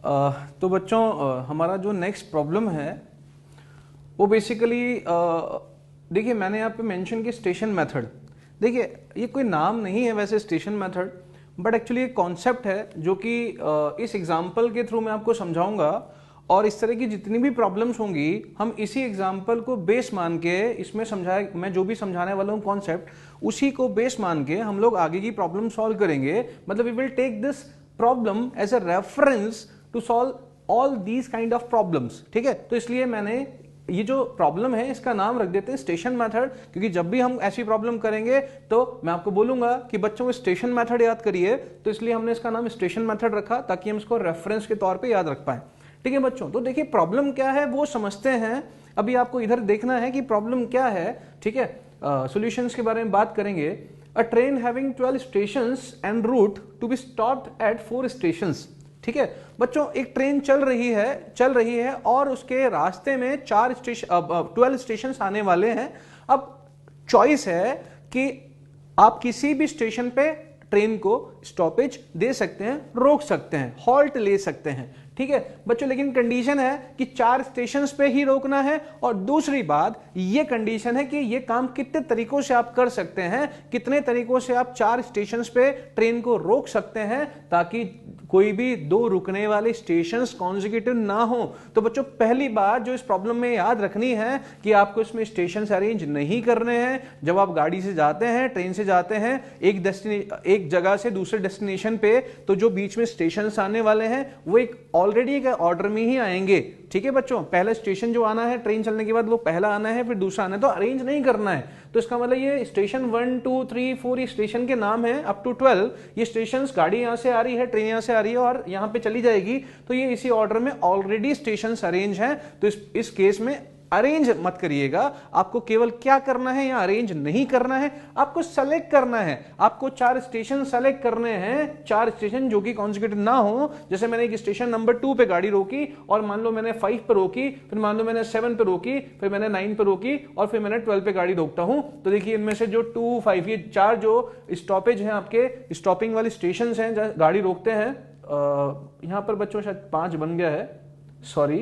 तो बच्चों हमारा जो नेक्स्ट प्रॉब्लम है वो बेसिकली देखिए मैंने यहाँ पे मेंशन किया स्टेशन मेथड। देखिए ये कोई नाम नहीं है वैसे स्टेशन मेथड, बट एक्चुअली एक कॉन्सेप्ट है जो कि इस एग्जाम्पल के थ्रू मैं आपको समझाऊंगा और इस तरह की जितनी भी प्रॉब्लम्स होंगी हम इसी एग्जाम्पल को बेस मान के इसमें समझाए, मैं जो भी समझाने वाला हूँ कॉन्सेप्ट उसी को बेस मान के हम लोग आगे की प्रॉब्लम सॉल्व करेंगे। मतलब we will take this problem as a reference to solve all these kind of problems. ठीक है, तो इसलिए मैंने ये जो प्रॉब्लम है इसका नाम रख देते हैं स्टेशन मेथड, क्योंकि जब भी हम ऐसी प्रॉब्लम करेंगे तो मैं आपको बोलूंगा कि बच्चों को स्टेशन मेथड याद करिए, तो इसलिए हमने इसका नाम स्टेशन मेथड रखा ताकि हम इसको रेफरेंस के तौर पे याद रख पाए। ठीक है बच्चों, तो देखिए प्रॉब्लम क्या है वो समझते हैं। अभी आपको इधर देखना है कि प्रॉब्लम क्या है। ठीक है, सॉल्यूशंस के बारे में बात करेंगे। A train having 12 stations and route to be stopped at 4 stations. ठीक है बच्चों, एक ट्रेन चल रही है और उसके रास्ते में 12 स्टेशन आने वाले हैं। अब चॉइस है कि आप किसी भी स्टेशन पे ट्रेन को स्टॉपेज दे सकते हैं, रोक सकते हैं, हॉल्ट ले सकते हैं। ठीक है बच्चों, लेकिन कंडीशन है कि 4 स्टेशंस पे ही रोकना है। और दूसरी बात ये कंडीशन है कि ये काम कितने तरीकों से आप कर सकते हैं, कितने तरीकों से आप 4 स्टेशंस पे ट्रेन को रोक सकते हैं ताकि कोई भी 2 रुकने वाले स्टेशंस कॉन्जिक्यूटिव ना हो। तो बच्चों पहली बात जो इस प्रॉब्लम में याद रखनी है कि आपको इसमें स्टेशंस अरेंज नहीं करने हैं। जब आप गाड़ी से जाते हैं, ट्रेन से जाते हैं एक जगह से दूसरे डेस्टिनेशन पे, तो जो बीच में स्टेशंस आने वाले हैं वो एक ऑलरेडी एक ऑर्डर में ही आएंगे। ठीक है बच्चों, पहला स्टेशन जो आना है ट्रेन चलने के बाद वो पहला आना है, फिर दूसरा आना है, तो अरेंज नहीं करना है। तो इसका मतलब ये स्टेशन 1 2 3 4 ये स्टेशन के नाम है अप टू 12। ये स्टेशन गाड़ी यहां से आ रही है, ट्रेन यहां से आ रही है और यहां पे चली जाएगी, तो ये इसी ऑर्डर में ऑलरेडी स्टेशन अरेंज है। तो इस केस में अरेंज मत करिएगा, आपको केवल क्या करना है, यहां अरेंज नहीं करना है, आपको सेलेक्ट करना है। आपको 4 स्टेशन सेलेक्ट करने हैं, 4 स्टेशन जो कि कॉन्जिक्यूटिव ना हो। जैसे मैंने एक स्टेशन नंबर 2 पे गाड़ी रोकी और मान लो मैंने 5 पे रोकी, फिर मान लो मैंने 7 पे रोकी, फिर मैंने 9 पे रोकी और फिर मैंने 12 पे गाड़ी रोकता हूं। तो देखिए इनमें से जो 2 5 ये 4 जो स्टॉपेज हैं, आपके स्टॉपिंग वाले स्टेशन हैं जहां गाड़ी रोकते हैं, यहां पर बच्चों शायद 5 बन गया है, सॉरी,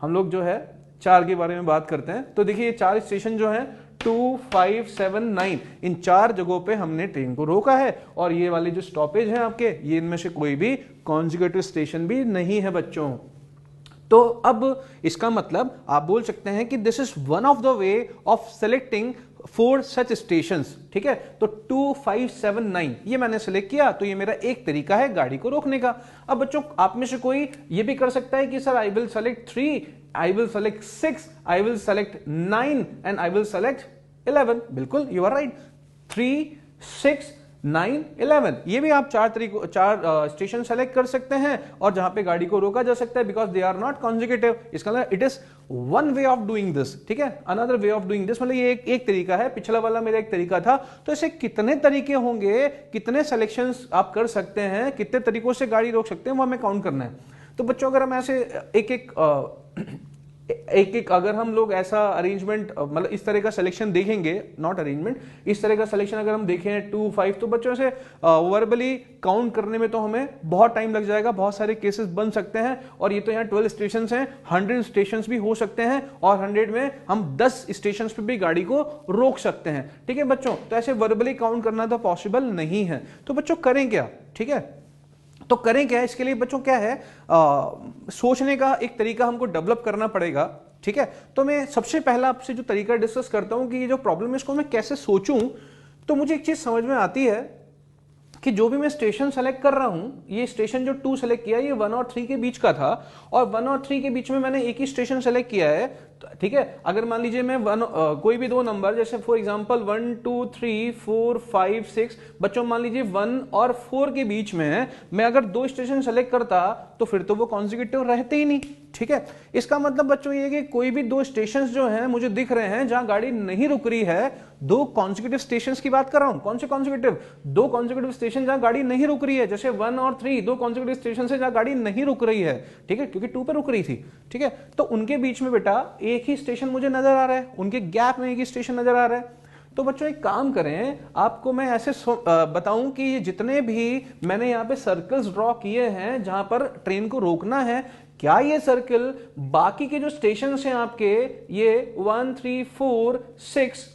हम लोग जो है 4 के बारे में बात करते हैं। तो देखिए ये 4 स्टेशन जो हैं 2 5 7 9, इन 4 जगहों पे हमने ट्रेन को रोका है। और ये वाले जो स्टॉपेज हैं आपके, ये इनमें से कोई भी कॉन्जिक्यूटिव स्टेशन भी नहीं है बच्चों। तो अब इसका मतलब आप बोल सकते हैं कि this is one of the way of selecting 4 such stations. ठीक है, तो 2 5 7 9 ये मैंने सेलेक्ट किया, तो ये मेरा एक तरीका है गाड़ी को रोकने का। अब बच्चों आप में से कोई ये भी कर सकता है कि sir I will select 3, I will select 6, I will select 9 and I will select 11। बिल्कुल यू आर राइट, 3 6 9 11 ये भी आप 4 स्टेशन सेलेक्ट कर सकते हैं और जहां पे गाड़ी को रोका जा सकता है, because they are not consecutive. इसका मतलब it is one way of doing this. ठीक है, another way of doing this, मतलब ये एक तरीका है, पिछला वाला मेरा एक तरीका था। तो ऐसे कितने तरीके होंगे, कितने सिलेक्शंस आप कर सकते हैं, कितने तरीकों से गाड़ी रोक सकते हैं, वो हमें काउंट करना है। तो बच्चों अगर हम ऐसे एक अगर हम लोग ऐसा अरेंजमेंट, मतलब इस तरह का सिलेक्शन देखेंगे, नॉट अरेंजमेंट, इस तरह का सिलेक्शन अगर हम देखें 2 5, तो बच्चों से वर्बली काउंट करने में तो हमें बहुत टाइम लग जाएगा, बहुत सारे केसेस बन सकते हैं। और ये तो यहाँ 12 स्टेशन हैं, 100 स्टेशन भी हो सकते हैं और 100 में हम 10 स्टेशन पे भी गाड़ी को रोक सकते हैं। ठीक है बच्चों, तो ऐसे वर्बली काउंट करना तो पॉसिबल नहीं है। तो बच्चों करें क्या? ठीक है, तो करें क्या इसके लिए बच्चों, क्या है सोचने का एक तरीका हमको डेवलप करना पड़ेगा। ठीक है, तो मैं सबसे पहला आपसे जो तरीका डिस्कस करता हूं कि ये जो प्रॉब्लम है इसको मैं कैसे सोचूं। तो मुझे एक चीज समझ में आती है कि जो भी मैं स्टेशन सेलेक्ट कर रहा हूं, ये स्टेशन जो 2 सेलेक्ट किया ये 1 और 3 के बीच का था, और 1 और 3 के बीच में मैंने एक ही स्टेशन सेलेक्ट किया है। ठीक है, अगर मान लीजिए मैं कोई भी 2 नंबर, जैसे फॉर एग्जांपल 1 2 3 4 5 6, बच्चों मान लीजिए 1 और 4 के बीच में मैं अगर 2 स्टेशन सेलेक्ट करता तो फिर तो वो कॉन्जिक्यूटिव रहते ही नहीं। ठीक है, इसका मतलब बच्चों ये कि कोई भी 2 स्टेशन जो हैं मुझे दिख रहे हैं जहां गाड़ी नहीं रुक रही है, 2 कॉन्जिक्यूटिव स्टेशन की बात कर रहा हूं। कौन से कॉन्जिक्यूटिव? 2 कॉन्जिक्यूटिव स्टेशन जहां गाड़ी नहीं रुक रही है, जैसे 1 और 3 2 कॉन्जिक्यूटिव स्टेशन से जहां गाड़ी नहीं रुक रही है। ठीक है, क्योंकि 2 पे रुक रही थी। ठीक है, तो उनके बीच में बेटा एक ही स्टेशन मुझे नजर आ रहा है, उनके गैप में एक ही स्टेशन नजर आ रहा है। तो बच्चों एक काम करें, आपको मैं ऐसे बताऊं कि ये जितने भी मैंने यहाँ पे सर्कल्स ड्रॉ किए हैं जहां पर ट्रेन को रोकना है, क्या ये सर्कल बाकी के जो स्टेशन हैं आपके, ये 1 3 4 6,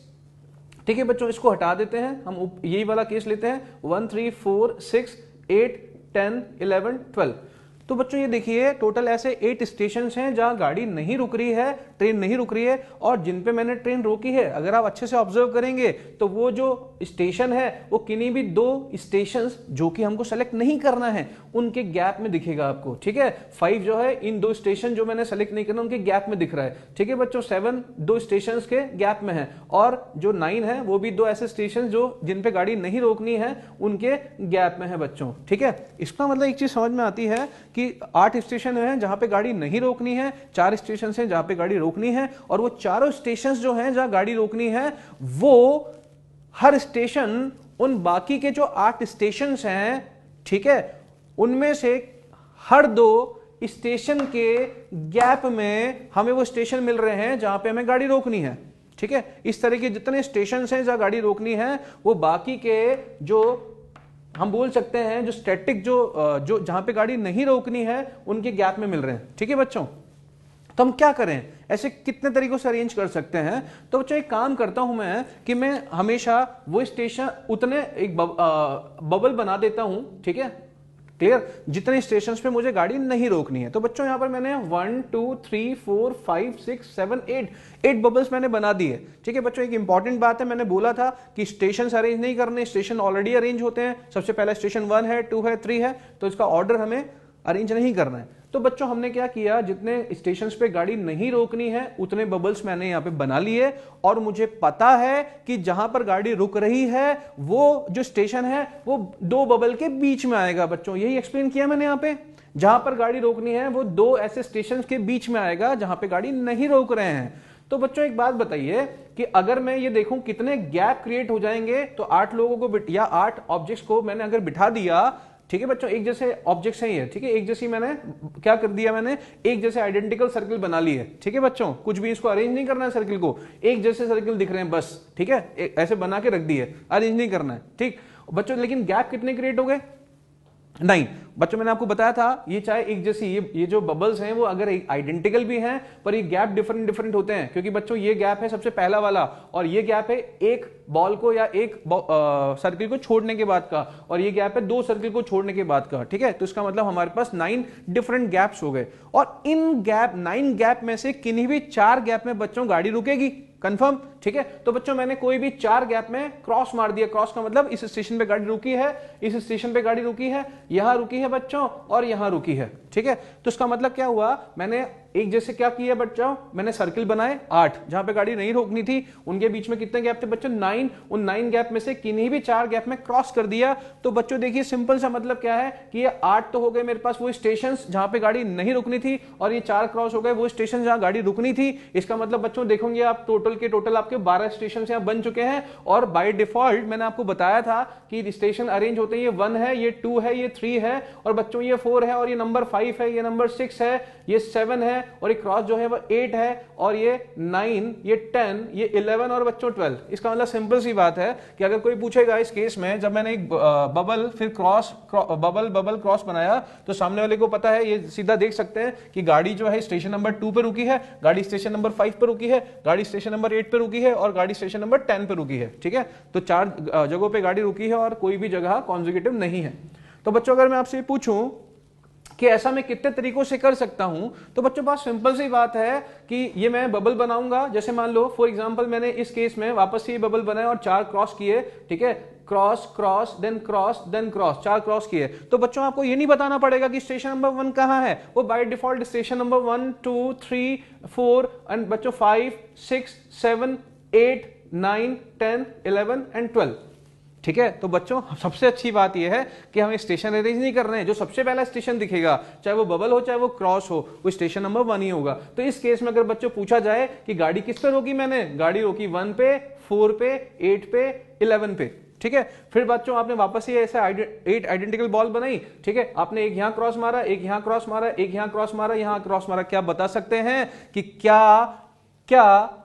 ठीक है बच्चों, इसको हटा देते हैं, हम यही वाला केस लेते हैं, 1 3 4 6 8 10 11 12। तो बच्चों ये देखिए टोटल ऐसे 8 स्टेशन हैं जहां गाड़ी नहीं रुक रही है, ट्रेन नहीं रुक रही है, और जिन पे मैंने ट्रेन रोकी है, अगर आप अच्छे से ऑब्जर्व करेंगे तो वो जो स्टेशन है वो किन्हीं भी 2 स्टेशन जो कि हमको सेलेक्ट नहीं करना है उनके गैप में दिखेगा आपको, ठीक है। 5 जो है इन 2 स्टेशन जो मैंने सेलेक्ट नहीं करना उनके गैप में दिख रहा है, ठीक है बच्चों। 7 2 स्टेशन के गैप में है, और जो 9 है वो भी 2 ऐसे स्टेशन जो जिन पे गाड़ी नहीं रोकनी है उनके गैप में है बच्चों, ठीक है। इसका मतलब एक चीज समझ में आती है कि 8 स्टेशन है जहां पे गाड़ी नहीं रोकनी है, 4 स्टेशन है जहां पे गाड़ी रोकनी है, और वो चारों स्टेशन जो हैं जहां गाड़ी रोकनी है वो हर स्टेशन उन बाकी के जो 8 स्टेशन हैं, ठीक है, उनमें से हर 2 स्टेशन के गैप में हमें वो स्टेशन मिल रहे हैं जहां पे हमें गाड़ी रोकनी है, ठीक है। इस तरह के जितने स्टेशन हैं जहां गाड़ी रोकनी है वो बाकी के जो हम बोल सकते हैं जो स्टैटिक जो जहां पे गाड़ी नहीं रोकनी है उनके गैप में मिल रहे हैं, ठीक है बच्चों। तो हम क्या करें, ऐसे कितने तरीकों से अरेंज कर सकते हैं। तो बच्चों एक काम करता हूं मैं कि मैं हमेशा वो स्टेशन उतने एक बबल बना देता हूं, ठीक है, क्लियर, जितने स्टेशंस पे मुझे गाड़ी नहीं रोकनी है। तो बच्चों यहां पर मैंने 1 2 3 4 5 6 7 8 बबल्स मैंने बना दिए, ठीक है बच्चों। एक इंपॉर्टेंट बात है, मैंने बोला था कि स्टेशन अरेंज नहीं करने, स्टेशन ऑलरेडी अरेंज होते हैं। सबसे पहला स्टेशन 1 है, 2 है, 3 है, तो इसका ऑर्डर हमें अरेंज नहीं करना है। तो बच्चों हमने क्या किया, जितने स्टेशन पे गाड़ी नहीं रोकनी है उतने बबल्स मैंने यहां पे बना लिए, और मुझे पता है कि जहां पर गाड़ी रुक रही है वो जो स्टेशन है वो 2 बबल के बीच में आएगा बच्चों। यही एक्सप्लेन किया मैंने यहां पे, जहां पर गाड़ी रोकनी है वो 2 ऐसे स्टेशन के बीच में आएगा जहां पे गाड़ी नहीं रोक रहे हैं। तो बच्चों एक बात बताइए कि अगर मैं ये देखूं कितने गैप क्रिएट हो जाएंगे, तो 8 लोगों को या 8 ऑब्जेक्ट्स को मैंने अगर बिठा दिया, ठीक है बच्चों, एक जैसे ऑब्जेक्ट्स हैं ये, ठीक है, एक जैसी मैंने क्या कर दिया, मैंने एक जैसे आइडेंटिकल सर्कल बना लिए, ठीक है बच्चों। कुछ भी इसको अरेंज नहीं करना है, सर्कल को एक जैसे सर्कल दिख रहे हैं बस, ठीक है, ऐसे बना के रख दिए, अरेंज नहीं करना है, ठीक बच्चों। लेकिन गैप कितने क्रिएट हो गए, नहीं बच्चों, मैंने आपको बताया था ये चाहे एक जैसी ये जो बबल्स हैं वो अगर आइडेंटिकल भी हैं पर ये गैप डिफरेंट होते हैं, क्योंकि बच्चों ये गैप है सबसे पहला वाला, और ये गैप है एक बॉल को या एक सर्किल को छोड़ने के बाद का, और ये गैप है 2 सर्किल को छोड़ने के बाद का, ठीक है। तो इसका मतलब हमारे पास 9 डिफरेंट गैप्स हो गए, और इन 9 गैप में से किन्हीं भी 4 गैप में बच्चों गाड़ी रुकेगी, कंफर्म, ठीक है। तो बच्चों मैंने कोई भी 4 गैप में क्रॉस मार दिया, क्रॉस का मतलब इस स्टेशन पे गाड़ी रुकी है, इस स्टेशन पे गाड़ी रुकी है, यहां रुकी है बच्चों, और यहां रुकी है, ठीक है। तो इसका मतलब क्या हुआ, मैंने एक जैसे क्या किया बच्चों, मैंने सर्किल बनाए 8 जहां पे गाड़ी नहीं रोकनी थी, उनके बीच में कितने गैप थे बच्चों, 9। उन 9 गैप में से किन्हीं भी 4 गैप में क्रॉस कर दिया। तो बच्चों देखिए सिंपल सा मतलब क्या है कि ये 8 तो हो गए मेरे पास वो स्टेशन जहां पे गाड़ी नहीं रुकनी थी, और ये 4 क्रॉस हो गए वो स्टेशन जहां गाड़ी रुकनी थी। इसका मतलब बच्चों देखोगे आप टोटल के टोटल आपके 12 स्टेशन यहां बन चुके हैं, और बाय डिफॉल्ट मैंने आपको बताया था कि स्टेशन अरेंज होते हैं, ये 1 है, ये 2 है, ये 3 है, और बच्चों ये 4 है, और ये नंबर 5 है, ये नंबर 6 है, ये 7 है, और ये क्रॉस जो है वो 8 है, और ये 9, ये 10, ये 11 और बच्चों 12। इसका मतलब सिंपल सी बात है कि अगर कोई पूछेगा इस केस में, जब मैंने एक बबल फिर क्रॉस बबल क्रॉस बनाया, तो सामने वाले को पता है, ये सीधा देख सकते हैं कि गाड़ी जो है स्टेशन नंबर 2 पे रुकी है, गाड़ी स्टेशन नंबर 5 पे रुकी है, गाड़ी स्टेशन नंबर 8 पे रुकी है, और गाड़ी स्टेशन नंबर 10 पे रुकी है, ठीक है। तो 4 जगहों पे गाड़ी रुकी है और कोई भी जगह कॉन्जिक्यूटिव नहीं है। तो बच्चों अगर मैं आपसे पूछूं कि ऐसा मैं कितने तरीकों से कर सकता हूं, तो बच्चों पास सिंपल सी बात है कि ये मैं बबल बनाऊंगा, जैसे मान लो फॉर एग्जांपल मैंने इस केस में वापस से ये बबल बनाया और 4 क्रॉस किए, ठीक है, cross cross then cross then cross, 4 cross किए। तो बच्चों आपको ये नहीं बताना पड़ेगा कि स्टेशन नंबर 1 कहां है, वो by default station number 1 2 3 4 and बच्चों 5 6 7 8 9 10 11 एंड 12, ठीक है। तो बच्चों सबसे अच्छी बात यह है कि हमें स्टेशन अरेंज नहीं कर रहे हैं, जो सबसे पहला स्टेशन दिखेगा चाहे वो बबल हो चाहे वो क्रॉस हो, वो स्टेशन नंबर 1 ही होगा। तो इस केस में अगर बच्चों पूछा जाए कि गाड़ी किस पे रोकी, मैंने गाड़ी रोकी 1 पे, 4 पे, 8 पे, 11 पे, ठीक है। फिर बच्चों आपने वापस ही ऐसे 8 आइडेंटिकल बॉल बनाई, ठीक है, आपने एक यहां क्रॉस मारा, एक यहां क्रॉस मारा, एक यहां क्रॉस मारा, यहां क्रॉस मारा। क्या बता सकते हैं कि क्या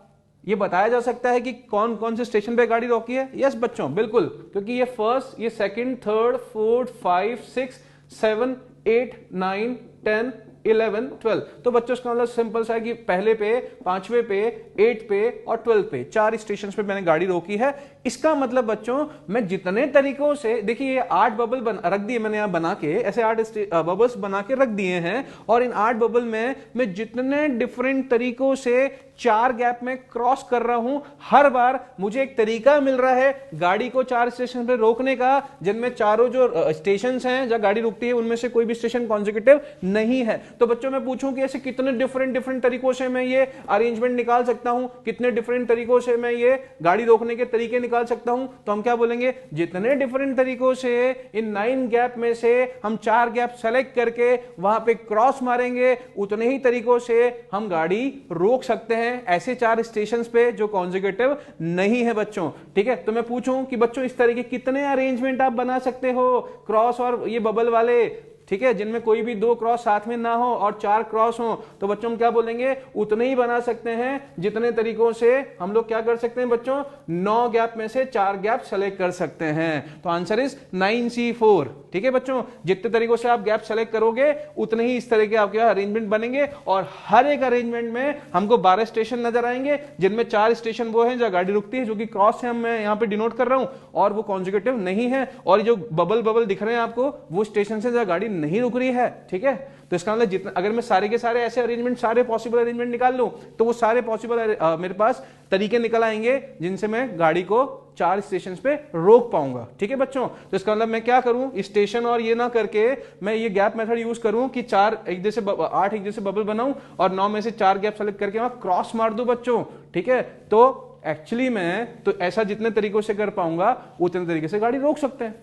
ये बताया जा सकता है कि कौन कौन से स्टेशन पे गाड़ी रोकी है? यस बच्चों, बिल्कुल, क्योंकि ये फर्स्ट, ये सेकंड, थर्ड, फोर्थ, 5, 6, 7, 8, 9, 10, 11, 12। तो बच्चों इसका मतलब सिंपल सा है कि पहले पे, पांचवे पे, 8 पे और 12 पे, 4 स्टेशन पे मैंने गाड़ी रोकी है। इसका मतलब बच्चों मैं जितने तरीकों से, देखिए ये 8 बबल रख दिए मैंने यहां बना के, ऐसे 8 बबल्स बना के रख दिए हैं, और इन 8 बबल में मैं जितने डिफरेंट तरीकों से 4 गैप में क्रॉस कर रहा हूं, हर बार मुझे एक तरीका मिल रहा है गाड़ी को 4 स्टेशन पे रोकने का, जिनमें चारों जो स्टेशन हैं जहां गाड़ी रुकती है उनमें से कोई भी स्टेशन कॉन्जिक्यूटिव नहीं है। तो बच्चों मैं पूछूं कि ऐसे कितने डिफरेंट तरीकों से मैं ये अरेंजमेंट निकाल सकता हूं, कितने डिफरेंट तरीकों से मैं ये गाड़ी रोकने के तरीके निकाल सकता हूं? तो हम क्या बोलेंगे, जितने डिफरेंट तरीकों से इन 9 गैप में से हम 4 गैप सेलेक्ट करके वहां पे क्रॉस मारेंगे, उतने ही तरीकों से हम गाड़ी रोक सकते हैं ऐसे 4 स्टेशन पे जो कॉन्जिक्यूटिव नहीं है बच्चों। ठीक है, तो मैं पूछूं कि बच्चों इस तरह के कितने अरेंजमेंट आप बना सकते हो क्रॉस और ये बबल वाले, ठीक है, जिनमें कोई भी 2 क्रॉस साथ में ना हो और 4 क्रॉस हो? तो बच्चों हम क्या बोलेंगे, उतने ही बना सकते हैं जितने तरीकों से हम लोग क्या कर सकते हैं बच्चों, 9 गैप में से 4 गैप सेलेक्ट कर सकते हैं। तो आंसर इज 9C4। ठीक है बच्चों, जितने तरीकों से आप गैप सेलेक्ट करोगे उतने ही इस तरह के आपके अरेंजमेंट बनेंगे, और हर एक अरेंजमेंट में हमको 12 स्टेशन नजर आएंगे, जिनमें 4 स्टेशन वो हैं जहां गाड़ी रुकती है, जो कि क्रॉस है, मैं यहां पे डिनोट कर रहा हूं, और वो कॉन्जिक्यूटिव नहीं है, और जो बबल दिख रहे हैं आपको वो स्टेशन से जहां गाड़ी नहीं रुक रही है। ठीक है, तो इसका मतलब जितना, अगर मैं सारे के सारे ऐसे अरेंजमेंट, सारे पॉसिबल अरेंजमेंट निकाल लूं, तो वो सारे पॉसिबल मेरे पास तरीके निकल आएंगे जिनसे मैं गाड़ी को 4 स्टेशन पे रोक पाऊंगा। ठीक है बच्चों, तो इसका मतलब मैं क्या करूं, स्टेशन और ये ना करके मैं ये गैप मेथड यूज करूं कि 8 एक जैसे बबल बनाऊं और 9 में से 4 गैप सेलेक्ट करके वहां क्रॉस मार दूं बच्चों। ठीक है, तो एक्चुअली मैं तो ऐसा जितने तरीकों से कर पाऊंगा उतने तरीके से गाड़ी रोक सकते हैं।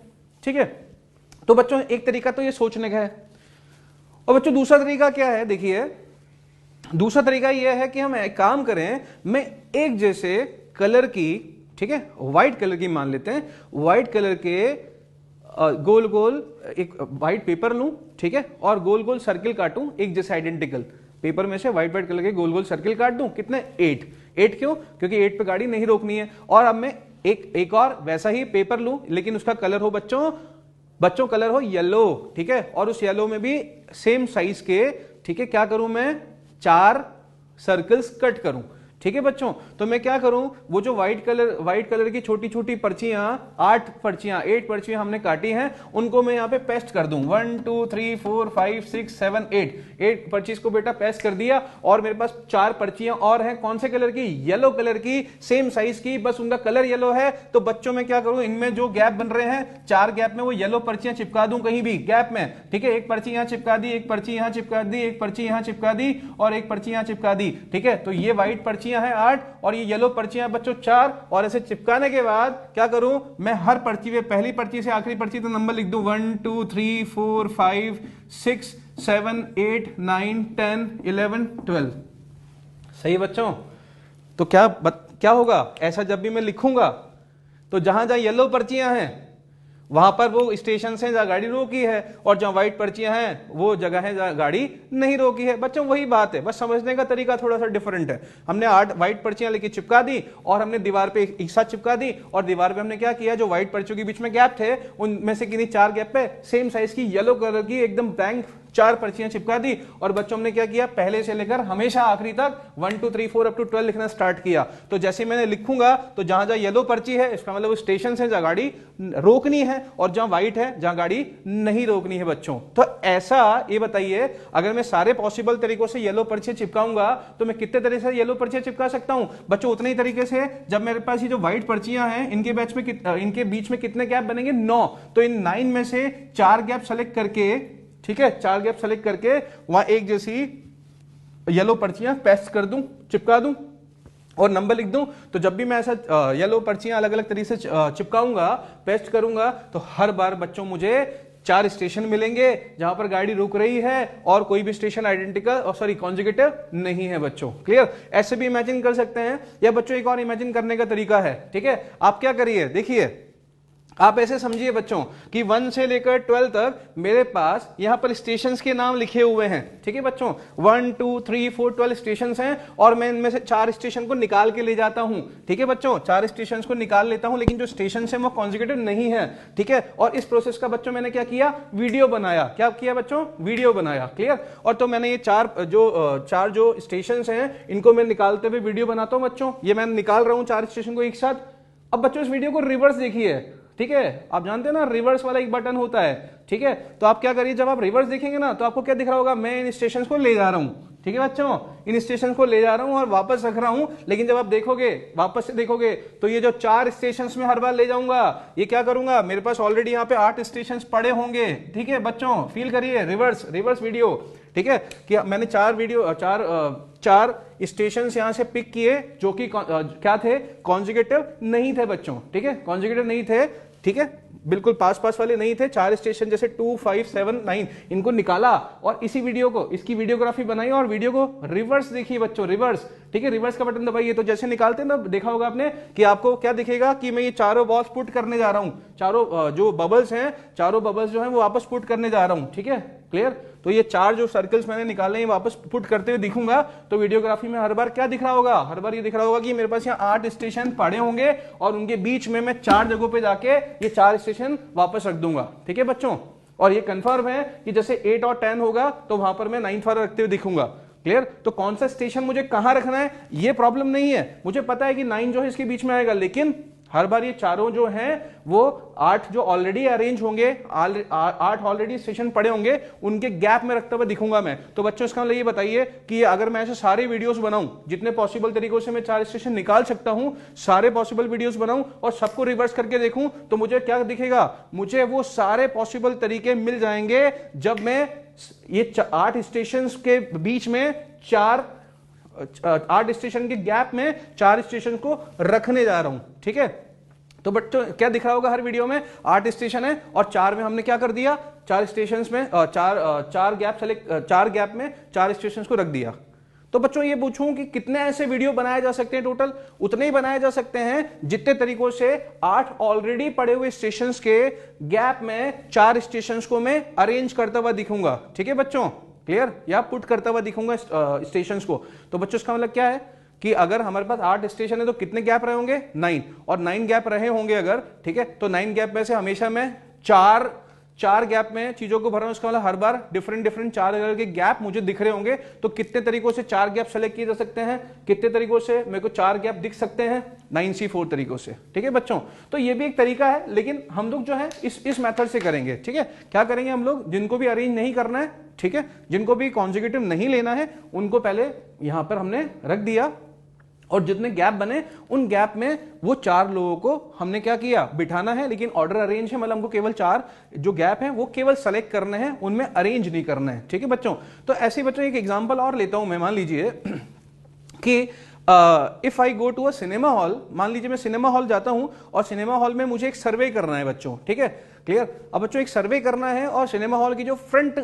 ठीक है, तो बच्चों एक तरीका तो ये सोचने का है, और बच्चों दूसरा तरीका क्या है, देखिए दूसरा तरीका यह है कि हम एक काम करें, मैं एक जैसे कलर की, ठीक है, व्हाइट कलर की मान लेते हैं, व्हाइट कलर के गोल गोल एक व्हाइट पेपर लूं, ठीक है, और गोल गोल सर्किल काटूं एक जैसे आइडेंटिकल पेपर में से, व्हाइट कलर के गोल गोल सर्किल काट दूं। कितने? 8 क्यों? क्योंकि 8 पे गाड़ी नहीं रोकनी है। और अब मैं एक और वैसा ही पेपर लूं, लेकिन उसका कलर हो बच्चों कलर हो येलो, ठीक है, और उस येलो में भी सेम साइज के, ठीक है, क्या करूं मैं, 4 सर्कल्स कट करूं। ठीक है बच्चों, तो मैं क्या करूं, वो जो व्हाइट कलर की छोटी छोटी पर्चियां, 8 पर्चियां हमने काटी हैं, उनको मैं यहां पे पेस्ट कर दूं। 1 2 3 4 5 6 7 8 पर्चीज को बेटा पेस्ट कर दिया, और मेरे पास 4 पर्चियां और हैं, कौन से कलर की? येलो कलर की, सेम साइज की, बस उनका कलर येलो है। तो बच्चों मैं क्या करूं, इनमें जो गैप बन रहे हैं 4 गैप में, वो येलो पर्चियां चिपका दूं कहीं भी गैप में। ठीक है, एक पर्ची यहां चिपका दी, एक पर्ची यहां चिपका दी, एक पर्ची यहां चिपका दी, और एक पर्ची यहां चिपका दी। ठीक है, तो ये व्हाइट पर्चियां है 8 और ये येलो पर्चियां बच्चों 4, और ऐसे चिपकाने के बाद क्या करूं, मैं हर पर्ची पे, पहली पर्ची से आखिरी पर्ची तक नंबर लिख दूं, 1 2 3 4 5 6 7 8 9 10 11 12। सही बच्चों, तो क्या होगा, ऐसा जब भी मैं लिखूंगा तो जहां जहां येलो पर्चियां हैं वहां पर वो स्टेशन है जहां गाड़ी रोकी है, और जहां व्हाइट पर्चियां हैं वो जगह है जहां गाड़ी नहीं रोकी है। बच्चों वही बात है, बस समझने का तरीका थोड़ा सा डिफरेंट है। हमने 8 व्हाइट पर्चियां लेके चिपका दी, और हमने दीवार पे एक साथ चिपका दी, और दीवार पे हमने क्या किया, जो व्हाइट पर्चियों के बीच में गैप थे उनमें से किन्हीं 4 गैप पे सेम साइज की येलो कलर की एकदम ब्लैंक 4 पर्चियां चिपका दी। और बच्चों हमने क्या किया, पहले से लेकर हमेशा आखिरी तक 1 2 3 4 अप टू 12 लिखना स्टार्ट किया। तो जैसे मैंने लिखूंगा तो जहां जहां येलो पर्ची है इसका मतलब स्टेशन है जहां गाड़ी रोकनी है, और जहां व्हाइट है जहां गाड़ी नहीं रोकनी है बच्चों। तो ऐसा ये बताइए, अगर मैं सारे पॉसिबल तरीकों से येलो पर्चियां चिपकाऊंगा तो मैं कितने तरीके से येलो पर्चियां चिपका सकता हूं बच्चों? उतने ही तरीके से जब मेरे पास ये जो व्हाइट पर्चियां हैं इनके बीच में कितने गैप बनेंगे? 9। तो इन 9 में से 4 गैप सेलेक्ट करके, ठीक है, 4 गैप सेलेक्ट करके वहां एक जैसी येलो पर्चियां पेस्ट कर दूं, चिपका दूं और नंबर लिख दूं। तो जब भी मैं ऐसा येलो पर्चियां अलग अलग तरीके से चिपकाऊंगा, पेस्ट करूंगा, तो हर बार बच्चों मुझे 4 स्टेशन मिलेंगे जहां पर गाड़ी रुक रही है, और कोई भी स्टेशन आइडेंटिकल कॉन्जिक्यूटिव नहीं है बच्चों। क्लियर? ऐसे भी इमेजिन कर सकते हैं, या बच्चों एक और इमेजिन करने का तरीका है। ठीक है, आप क्या करिए, देखिए आप ऐसे समझिए बच्चों कि 1 से लेकर 12 तक मेरे पास यहां पर स्टेशंस के नाम लिखे हुए हैं, ठीक है बच्चों। 1 2 3 4 12 स्टेशंस हैं और मैं इनमें से 4 स्टेशन को निकाल के ले जाता हूं, ठीक है बच्चों। 4 स्टेशन को निकाल लेता हूं, लेकिन जो स्टेशन है वो कॉन्जिक्यूटिव नहीं है, ठीक है। और इस प्रोसेस का बच्चों मैंने क्या किया, वीडियो बनाया। क्या किया बच्चों, वीडियो बनाया, क्लियर। और तो मैंने ये चार जो स्टेशन हैं इनको मैं निकालते हुए वीडियो बनाता हूं बच्चों। ये मैं निकाल रहा हूं 4 स्टेशन को एक साथ। अब बच्चों इस वीडियो को रिवर्स देखिए, ठीक है। आप जानते हैं ना रिवर्स वाला एक बटन होता है, ठीक है। तो आप क्या करिए, जब आप रिवर्स देखेंगे ना तो आपको क्या दिख रहा होगा, मैं इन स्टेशन को ले जा रहा हूं, ठीक है बच्चों। इन स्टेशन को ले जा रहा हूं और वापस रख रहा हूं। लेकिन जब आप देखोगे, वापस से देखोगे, तो ये जो 4 स्टेशन में हर बार ले जाऊंगा, ये क्या करूंगा, मेरे पास ऑलरेडी यहाँ पे 8 स्टेशन पड़े होंगे, ठीक है बच्चों। फील करिए रिवर्स वीडियो, ठीक है। कि मैंने 4 स्टेशन यहां से पिक किए जो कि क्या थे, कॉन्जुगेटिव नहीं थे बच्चों, ठीक है। कॉन्जुगेटिव नहीं थे, ठीक है, बिल्कुल पास वाले नहीं थे। 4 स्टेशन जैसे 2 5 7 9 इनको निकाला और इसी वीडियो को, इसकी वीडियोग्राफी बनाई और वीडियो को रिवर्स देखिए बच्चों, रिवर्स, ठीक है। रिवर्स का बटन दबाइए तो जैसे निकालते हैं ना, देखा होगा आपने कि आपको क्या दिखेगा कि मैं ये चारों बॉल्स पुट करने जा रहा हूं। चारों जो बबल्स हैं, चारों बबल्स जो हैं वो वापस पुट करने जा रहा हूं, ठीक है, क्लियर। तो ये 4 जो सर्कल्स मैंने निकाले हैं वापस पुट करते हुए दिखूंगा। तो वीडियोग्राफी में हर बार क्या दिख रहा होगा, हर बार ये दिख रहा होगा कि मेरे पास यहाँ 8 स्टेशन पड़े होंगे और उनके बीच में मैं 4 जगहों पे जाके ये 4 स्टेशन वापस रख दूंगा, ठीक है बच्चों। और ये कंफर्म है कि जैसे 8 और 10 होगा तो वहां पर मैं 9th वाला रखते हुए दिखूंगा, क्लियर। तो कौन सा स्टेशन मुझे कहां रखना है ये प्रॉब्लम नहीं है, मुझे पता है कि 9 जो है इसके बीच में आएगा। लेकिन हर बार ये चारों जो हैं वो 8 जो ऑलरेडी अरेंज होंगे, 8 ऑलरेडी स्टेशन पड़े होंगे, उनके गैप में रखते हुए दिखूंगा मैं। तो बच्चों इसका मतलब ये बताइए कि अगर मैं ऐसे सारे वीडियोस बनाऊं, जितने पॉसिबल तरीकों से मैं 4 स्टेशन निकाल सकता हूं, सारे पॉसिबल वीडियोस बनाऊं और सबको रिवर्स करके देखूं, तो मुझे क्या दिखेगा, मुझे वो सारे पॉसिबल तरीके मिल जाएंगे जब मैं ये 8 स्टेशन के बीच में 8 स्टेशन के गैप में 4 स्टेशन को रखने जा रहा हूं, ठीक है। तो बच्चों क्या दिख रहा होगा, हर वीडियो में 8 स्टेशन है और 4 में हमने क्या कर दिया, 4 स्टेशन में 4 गैप में 4 स्टेशन को रख दिया। तो बच्चों ये पूछूं कि कितने ऐसे वीडियो बनाए जा सकते हैं, टोटल उतने ही बनाए जा सकते हैं जितने तरीकों से 8 ऑलरेडी पड़े हुए स्टेशंस के गैप में 4 स्टेशंस को मैं अरेंज करता हुआ दिखूंगा, ठीक है बच्चों, क्लियर। या पुट करता हुआ दिखूंगा स्टेशंस को। तो बच्चों इसका मतलब क्या है कि अगर हमारे पास 8 स्टेशन है तो कितने गैप रहे होंगे, 9, और 9 गैप रहे होंगे अगर, ठीक है। तो 9 गैप में से हमेशा मैं 4 गैप में चीजों को भर रहा हूं। इसका मतलब हर बार डिफरेंट 4 अलग के गैप मुझे दिख रहे होंगे। तो कितने तरीकों से 4 गैप सेलेक्ट किए जा सकते हैं, कितने तरीकों से मेरे को 4 गैप दिख सकते हैं, 9C4 तरीकों से, ठीक है बच्चों। तो ये भी एक तरीका है, लेकिन हम लोग जो है इस मेथड से करेंगे, ठीक है। क्या करेंगे हम लोग, जिनको भी अरेंज नहीं करना है, ठीक है, जिनको भी कॉन्जुगेटिव नहीं लेना है, उनको पहले यहां पर हमने रख दिया और जितने गैप बने उन गैप में वो 4 लोगों को हमने क्या किया, बिठाना है। लेकिन ऑर्डर अरेंज है, मतलब हमको केवल 4 जो गैप हैं वो केवल सेलेक्ट करने हैं, उनमें अरेंज नहीं करना है, ठीक है बच्चों। तो ऐसे बच्चों एक एग्जांपल और लेता हूं मैं। मान लीजिए कि if I go to a cinema hall, मान लीजिए मैं सिनेमा हॉल जाता हूं और सिनेमा हॉल में मुझे एक सर्वे करना है बच्चों, ठीक है, क्लियर। अब बच्चों एक सर्वे करना है और सिनेमा हॉल की जो फ्रंट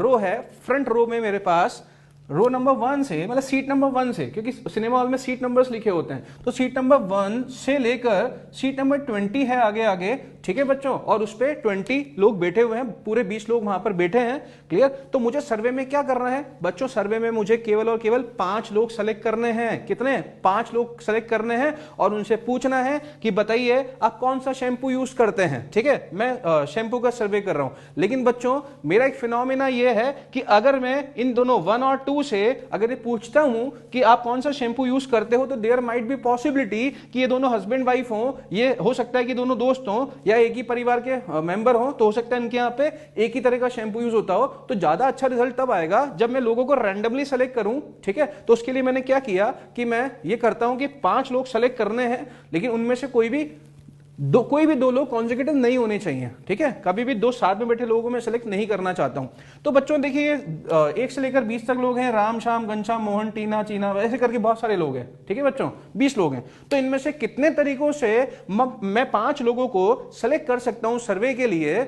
रो है, फ्रंट रो में मेरे पास रो नंबर 1 से, मतलब सीट नंबर 1 से, क्योंकि सिनेमा हॉल में सीट नंबर्स लिखे होते हैं, तो सीट नंबर 1 से लेकर सीट नंबर 20 है आगे, ठीक है बच्चों। और उस पे 20 लोग बैठे हुए हैं, पूरे 20 लोग वहां पर बैठे हैं, क्लियर। तो मुझे सर्वे में क्या करना है बच्चों, सर्वे में मुझे केवल और केवल 5 लोग सेलेक्ट करने हैं। कितने, 5 लोग सेलेक्ट करने हैं और उनसे पूछना है कि बताइए आप कौन सा शैम्पू यूज करते हैं, ठीक है। मैं शैम्पू का सर्वे कर रहा हूं। लेकिन बच्चों मेरा एक फिनोमेना यह है कि अगर मैं इन दोनों 1 और 2 से अगर ये पूछता हूं कि आप कौन सा शैम्पू यूज करते हो, तो देयर माइट बी पॉसिबिलिटी कि ये दोनों हस्बैंड वाइफ हो, ये हो सकता है कि दोनों दोस्त हो या एक ही परिवार के मेंबर हो, तो हो सकता है इनके यहाँ पे एक ही तरह का शैम्पू यूज होता हो। तो ज्यादा अच्छा रिजल्ट तब आएगा जब मैं लोगों को रैंडमली सेलेक्ट करूं, ठीक है। तो उसके लिए मैंने क्या किया कि मैं ये करता हूं कि 5 लोग सेलेक्ट करने हैं, लेकिन उनमें से कोई भी 2 लोग कॉन्जिक्यूटिव नहीं होने चाहिए, ठीक है। कभी भी 2 साथ में बैठे लोगों को मैं सेलेक्ट नहीं करना चाहता हूं। तो बच्चों देखिए 1 से लेकर 20 तक लोग हैं, राम श्याम घनश्याम मोहन टीना चीना, ऐसे करके बहुत सारे लोग हैं, ठीक है बच्चों, 20 लोग हैं। तो इनमें से कितने तरीकों से मैं 5 लोगों को सेलेक्ट कर सकता हूं सर्वे के लिए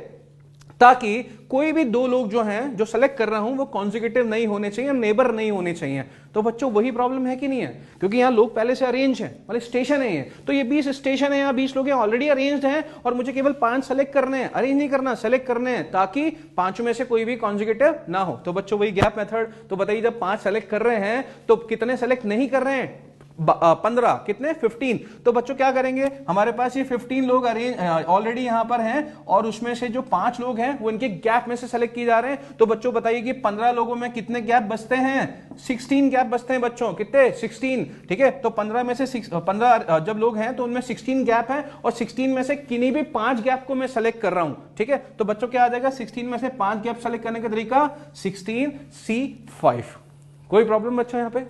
ताकि कोई भी दो लोग जो हैं जो सेलेक्ट कर रहा हूं वो कॉन्जिक्यूटिव नहीं होने चाहिए, नेबर नहीं होने चाहिए। तो बच्चों वही प्रॉब्लम है कि नहीं है, क्योंकि यहाँ लोग पहले से अरेंज हैं, मतलब स्टेशन है ये, तो ये 20 स्टेशन है, यहाँ 20 लोग ऑलरेडी अरेंज्ड हैं और मुझे केवल 5 सेलेक्ट करने हैं, अरेंज नहीं करना, सेलेक्ट करने हैं, ताकि 5 में से कोई भी कॉन्जिक्यूटिव ना हो। तो बच्चों वही गैप मेथड। तो बताइए जब 5 सेलेक्ट कर रहे हैं तो कितने सेलेक्ट नहीं कर रहे हैं, 15, कितने 15। तो बच्चों क्या करेंगे, हमारे पास ये 15 लोग ऑलरेडी यहां पर हैं और उसमें से जो 5 लोग हैं वो इनके गैप में से सेलेक्ट किए जा रहे हैं। तो बच्चों बताइए कि 15 लोगों में कितने गैप बचते हैं, 16 गैप बचते हैं बच्चों, कितने 16, ठीक है। तो 15 में से 15 जब लोग हैं तो उनमें 16 गैप है और 16 में से किन्हीं भी 5 गैप को मैं सेलेक्ट कर रहा हूं, ठीक है। तो बच्चों क्या आ जाएगा, 16 में से 5 गैप सेलेक्ट करने का तरीका 16C5। कोई प्रॉब्लम बच्चों यहां पे,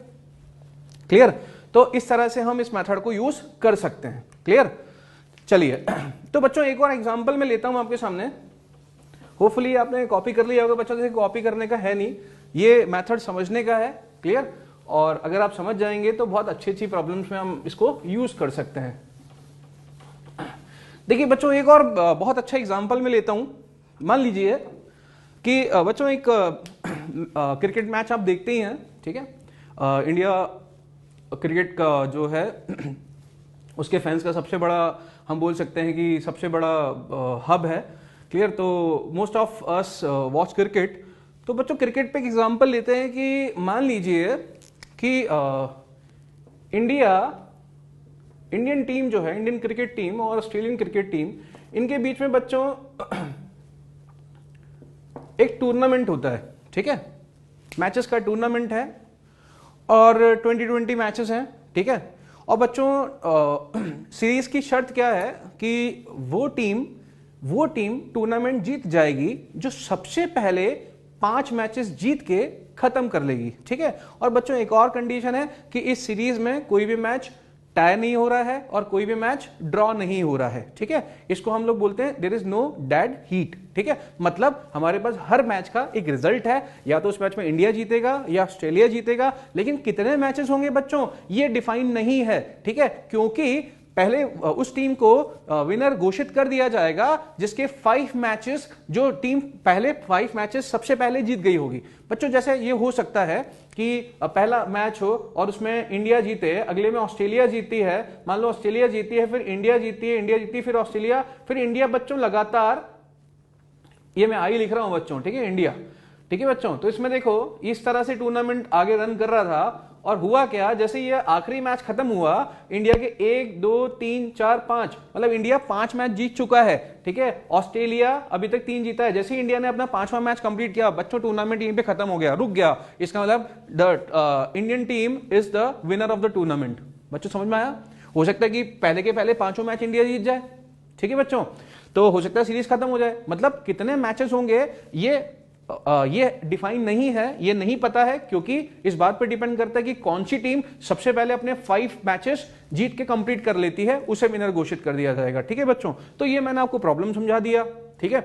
क्लियर। तो इस तरह से हम इस मेथड को यूज कर सकते हैं, क्लियर। चलिए तो बच्चों एक और एग्जांपल मैं लेता हूं आपके सामने, होपफुली आपने कॉपी कर लिया होगा बच्चों, जैसे कॉपी करने का है नहीं, ये मेथड समझने का है, क्लियर। और अगर आप समझ जाएंगे तो बहुत अच्छी अच्छी प्रॉब्लम्स में हम इसको यूज कर सकते हैं। देखिए बच्चों एक और बहुत अच्छा एग्जाम्पल मैं लेता हूं। मान लीजिए कि बच्चों एक क्रिकेट मैच आप देखते ही हैं, ठीक है। इंडिया क्रिकेट का जो है उसके फैंस का सबसे बड़ा, हम बोल सकते हैं कि सबसे बड़ा हब है, क्लियर। तो most of us watch cricket. तो बच्चों क्रिकेट पे एक एग्जांपल लेते हैं कि मान लीजिए कि इंडियन टीम जो है, इंडियन क्रिकेट टीम और ऑस्ट्रेलियन क्रिकेट टीम, इनके बीच में बच्चों एक टूर्नामेंट होता है, ठीक है। मैचेस का टूर्नामेंट है और 2020 मैचेस हैं, ठीक है। और बच्चों सीरीज की शर्त क्या है कि वो टीम टूर्नामेंट जीत जाएगी जो सबसे पहले 5 मैचेस जीत के खत्म कर लेगी, ठीक है। और बच्चों एक और कंडीशन है कि इस सीरीज में कोई भी मैच टाई नहीं हो रहा है और कोई भी मैच ड्रॉ नहीं हो रहा है, ठीक है। इसको हम लोग बोलते हैं there is no dead heat, ठीक है। मतलब हमारे पास हर मैच का एक रिजल्ट है, या तो उस मैच में इंडिया जीतेगा या ऑस्ट्रेलिया जीतेगा, लेकिन कितने मैचेस होंगे बच्चों ये डिफाइन नहीं है, ठीक है। क्योंकि पहले उस टीम को विनर घोषित कर दिया जाएगा जिसके 5 मैचेस, जो टीम पहले 5 मैचेस सबसे पहले जीत गई होगी। बच्चों जैसे ये हो सकता है कि पहला मैच हो और उसमें इंडिया जीते, अगले में ऑस्ट्रेलिया जीती है, मान लो ऑस्ट्रेलिया जीती है, फिर इंडिया जीती है, इंडिया जीती फिर ऑस्ट्रेलिया, फिर इंडिया बच्चों लगातार, ये मैं आई लिख रहा हूं बच्चों, ठीक है, इंडिया, ठीक है बच्चों। तो इसमें देखो इस तरह से टूर्नामेंट आगे रन कर रहा था और हुआ क्या, जैसे ये आखिरी मैच खत्म हुआ, इंडिया के 1 2 3 4 5, मतलब इंडिया 5 मैच जीत चुका है, ठीक है। ऑस्ट्रेलिया अभी तक 3 जीता है। जैसे ही इंडिया ने अपना 5वां मैच कंप्लीट किया बच्चों, टूर्नामेंट यहीं पे खत्म हो गया, रुक गया। इसका मतलब the Indian team is the winner of the tournament. बच्चों समझ में आया। हो सकता है कि पहले के पहले 5 मैच इंडिया जीत जाए, ठीक है बच्चों। तो हो सकता है सीरीज खत्म हो जाए। मतलब कितने मैचेस होंगे ये डिफाइन नहीं है, ये नहीं पता है, क्योंकि इस बात पर डिपेंड करता है कि कौन सी टीम सबसे पहले अपने 5 मैचेस जीत के कंप्लीट कर लेती है, उसे विनर घोषित कर दिया जाएगा, ठीक है बच्चों। तो ये मैंने आपको प्रॉब्लम समझा दिया, ठीक है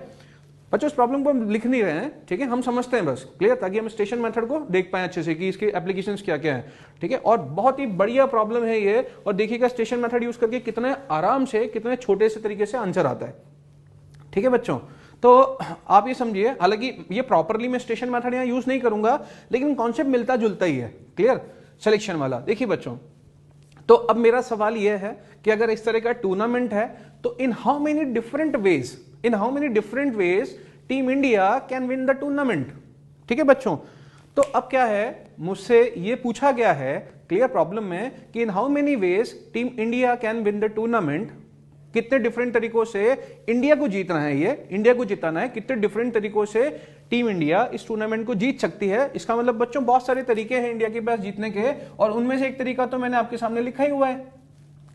बच्चों। इस प्रॉब्लम को हम लिख नहीं रहे हैं, ठीक है, हम समझते हैं बस, क्लियर, ताकि हम स्टेशन मेथड को देख पाए अच्छे से कि इसके एप्लीकेशंस क्या क्या हैं, ठीक है। और बहुत ही बढ़िया प्रॉब्लम है ये, और देखिएगा स्टेशन मेथड यूज करके कितने आराम से, कितने छोटे से तरीके से आंसर आता है, ठीक है बच्चों। तो आप ये समझिए, हालांकि ये प्रॉपरली मैं स्टेशन मेथड यहां यूज नहीं करूंगा, लेकिन कॉन्सेप्ट मिलता जुलता ही है, क्लियर, सिलेक्शन वाला। देखिए बच्चों, तो अब मेरा सवाल यह है कि अगर इस तरह का टूर्नामेंट है तो इन how many different ways team India can win the tournament, ठीक है बच्चों। तो अब क्या है, मुझसे ये पूछा गया है क्लियर प्रॉब्लम में कि in how many veg team India can win the tournament, कितने डिफरेंट तरीकों से इंडिया को जीतना है, ये इंडिया को जिताना है, कितने डिफरेंट तरीकों से टीम इंडिया इस टूर्नामेंट को जीत सकती है। इसका मतलब बच्चों बहुत सारे तरीके हैं इंडिया के पास जीतने के, और उनमें से एक तरीका तो मैंने आपके सामने लिखा ही हुआ है,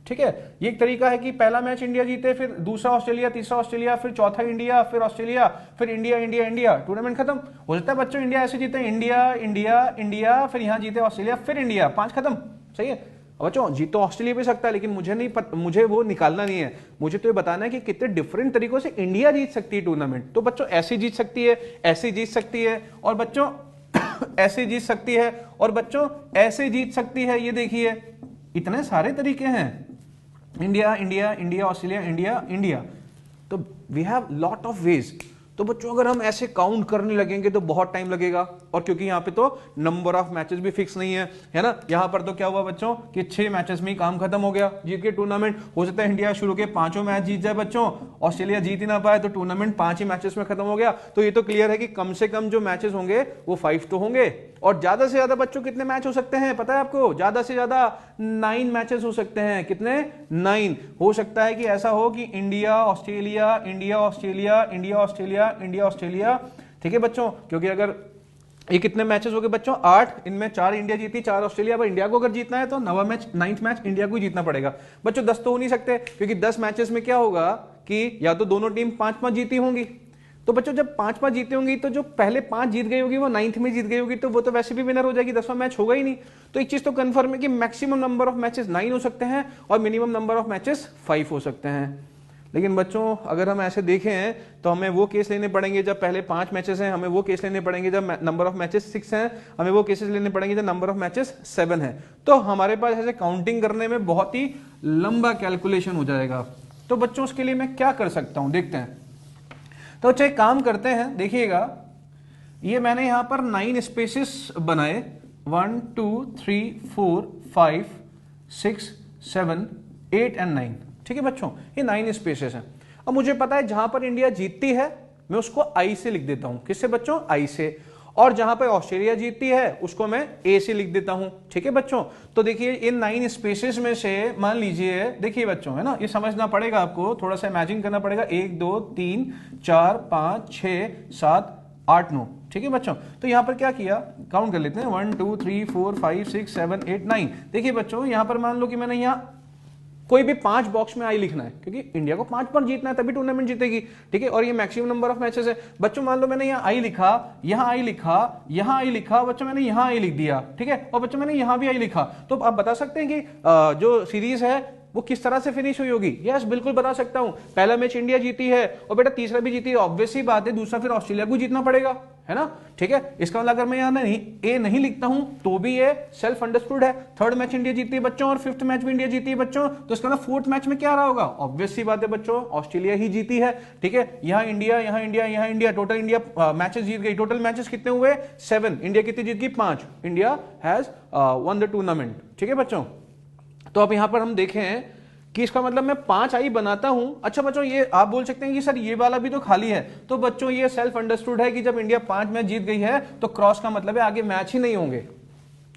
ठीक है। ये एक तरीका है कि पहला मैच इंडिया जीते, फिर दूसरा ऑस्ट्रेलिया, तीसरा ऑस्ट्रेलिया, फिर चौथा इंडिया, फिर ऑस्ट्रेलिया, फिर इंडिया इंडिया इंडिया, टूर्नामेंट खत्म। हो सकता है बच्चों इंडिया ऐसे जीते, इंडिया इंडिया इंडिया, फिर यहां जीते ऑस्ट्रेलिया, फिर इंडिया, 5 खत्म, सही है। बच्चों जीत तो ऑस्ट्रेलिया भी सकता है, लेकिन मुझे वो निकालना नहीं है, मुझे तो ये बताना है कि कितने डिफरेंट तरीकों से इंडिया जीत सकती है टूर्नामेंट। तो बच्चों ऐसे जीत सकती है, ऐसे जीत सकती है, और बच्चों ऐसे जीत सकती है, और बच्चों ऐसे जीत सकती है। ये देखिए इतने सारे तरीके हैं, India India India, Australia India India. तो we have lot of ways. तो बच्चों अगर हम ऐसे काउंट करने लगेंगे तो बहुत टाइम लगेगा, और क्योंकि यहाँ पे तो नंबर ऑफ मैचेस भी फिक्स नहीं है ना। यहाँ पर तो क्या हुआ बच्चों कि 6 मैचेस में ही काम खत्म हो गया, जीत के टूर्नामेंट। हो सकता है इंडिया शुरू के 5 मैच जीत जाए बच्चों, ऑस्ट्रेलिया जीत ही ना पाए, तो टूर्नामेंट 5 ही मैचेस में खत्म हो गया। तो ये तो क्लियर है कि कम से कम जो मैचेस होंगे वो 5 तो होंगे, और ज्यादा से ज्यादा बच्चों कितने मैच हो सकते हैं पता है आपको? ज्यादा से ज्यादा 9 मैचेस हो सकते हैं। कितने? 9। हो सकता है कि ऐसा हो कि India Australia, India Australia, India Australia, India Australia, ठीक है बच्चों। क्योंकि अगर ये कितने मैचेस हो गए बच्चों? 8, इनमें 4 इंडिया जीती, 4 ऑस्ट्रेलिया। पर इंडिया को अगर जीतना है तो 9th मैच इंडिया को ही जीतना पड़ेगा बच्चों। 10 तो हो नहीं सकते, क्योंकि 10 मैचेस में क्या होगा कि या तो दोनों टीम 5-5 जीती होंगी। तो बच्चों जब 5-5 जीती होंगी तो जो पहले 5 जीत गई होगी वो 9th में जीत गई होगी, तो वो तो वैसे भी विनर हो जाएगी, 10वां मैच होगा ही नहीं। तो एक चीज तो कंफर्म है कि मैक्सिमम नंबर ऑफ मैचेस 9 हो सकते हैं और मिनिमम नंबर ऑफ मैचेस 5 हो सकते हैं। लेकिन बच्चों अगर हम ऐसे देखें तो हमें वो केस लेने पड़ेंगे जब पहले 5 मैचेस हैं, हमें वो केस लेने पड़ेंगे जब नंबर ऑफ मैचेस 6 हैं, हमें वो केसेस लेने पड़ेंगे जब नंबर ऑफ मैचेस 7 है। तो हमारे पास ऐसे काउंटिंग करने में बहुत ही लंबा कैलकुलेशन हो जाएगा। तो बच्चों उसके लिए मैं क्या कर सकता हूं, देखते हैं। तो अच्छा एक काम करते हैं, देखिएगा ये मैंने यहां पर 9 स्पेसेस बनाए, 1 2 3 4 5 6 7 8 एंड 9, ठीक है बच्चों, ये 9 स्पेसेस हैं। अब मुझे पता है जहां पर इंडिया जीतती है मैं उसको आई से लिख देता हूं। किससे बच्चों? आई से। और जहां पर ऑस्ट्रेलिया जीतती है उसको मैं ए से लिख देता हूं, ठीक है बच्चों। तो देखिए इन 9 स्पेसेस में से मान लीजिए, देखिए बच्चों है ना, ये समझना पड़ेगा आपको, थोड़ा सा इमेजिन करना पड़ेगा। 1 2 3 4 5 6 7 8 9, ठीक है बच्चों। तो यहां पर क्या किया, काउंट कर लेते हैं, 1 2 3 4 5 6 7 8 9। देखिए बच्चों यहां पर मान लो कि मैंने यहां कोई भी 5 बॉक्स में आई लिखना है, क्योंकि इंडिया को 5 पर जीतना है तभी टूर्नामेंट जीतेगी, ठीक है। और ये मैक्सिमम नंबर ऑफ मैचेस है बच्चों। मान लो मैंने यहाँ आई लिखा, यहाँ आई लिखा, यहाँ आई लिखा, बच्चों मैंने यहाँ आई लिख दिया, ठीक है। और बच्चों मैंने यहाँ भी आई लिखा। तो आप बता सकते हैं कि जो सीरीज है वो किस तरह से फिनिश हुई होगी? यस बिल्कुल बता सकता हूं। पहला मैच इंडिया जीती है और बेटा तीसरा भी जीती है, ऑब्वियस सी बात है दूसरा फिर ऑस्ट्रेलिया को जीतना पड़ेगा, है ना, ठीक है। इसका मतलब अगर मैं यहाँ नहीं लिखता हूं तो भी ये सेल्फ अंडरस्टूड है। 3rd मैच इंडिया जीती है बच्चों और 5th मैच भी इंडिया जीती है बच्चों, तो इसका मतलब 4th मैच में क्या रहा होगा? ऑब्वियस सी बात है बच्चों ऑस्ट्रेलिया ही जीती है, ठीक है। यहाँ इंडिया, यहाँ इंडिया, यहाँ इंडिया, टोटल इंडिया मैचेस जीत गई। टोटल मैचेस कितने हुए? 7। इंडिया कितनी जीत गई? 5। India has one the tournament, ठीक है बच्चों। तो अब यहां पर हम देखें कि इसका मतलब मैं 5 आई बनाता हूं। अच्छा बच्चों ये आप बोल सकते हैं कि सर ये वाला भी तो खाली है। तो बच्चों ये सेल्फ अंडरस्टूड है कि जब इंडिया 5 मैच जीत गई है तो क्रॉस का मतलब है आगे मैच ही नहीं होंगे,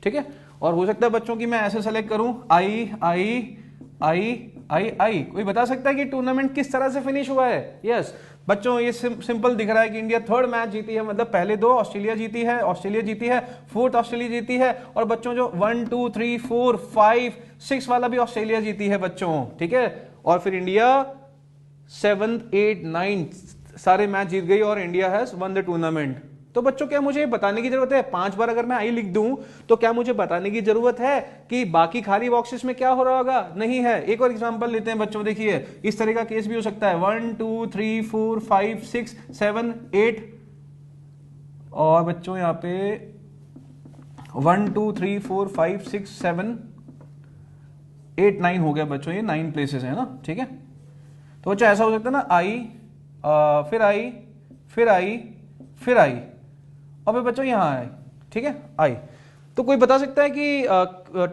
ठीक है। और हो सकता है बच्चों की मैं ऐसे सेलेक्ट करूं, आई आई आई आई आई। कोई बता सकता है कि टूर्नामेंट किस तरह से फिनिश हुआ है? यस बच्चों ये सिंपल दिख रहा है कि इंडिया 3rd मैच जीती है, मतलब पहले 2 ऑस्ट्रेलिया जीती है, 4th ऑस्ट्रेलिया जीती है, और बच्चों जो 1 2 3 4 5 6 वाला भी ऑस्ट्रेलिया जीती है बच्चों, ठीक है। और फिर इंडिया 7th 8 9 सारे मैच जीत गई और India has one the tournament. तो बच्चों क्या मुझे बताने की जरूरत है? 5 बार अगर मैं आई लिख दूं तो क्या मुझे बताने की जरूरत है कि बाकी खाली बॉक्सेस में क्या हो रहा होगा? नहीं है। एक और एग्जांपल लेते हैं बच्चों, देखिए इस तरह का केस भी हो सकता है, 1 2 3 4 5 6 7 8, और बच्चों यहाँ पे 1 2 3 4 5 6 7 8 9 हो गया बच्चों, ये 9 प्लेसेस है ना, ठीक है। तो बच्चों ऐसा हो सकता है ना, आई फिर आई फिर आई फिर आई, अब बच्चों यहां आए, ठीक है, आई। तो कोई बता सकता है कि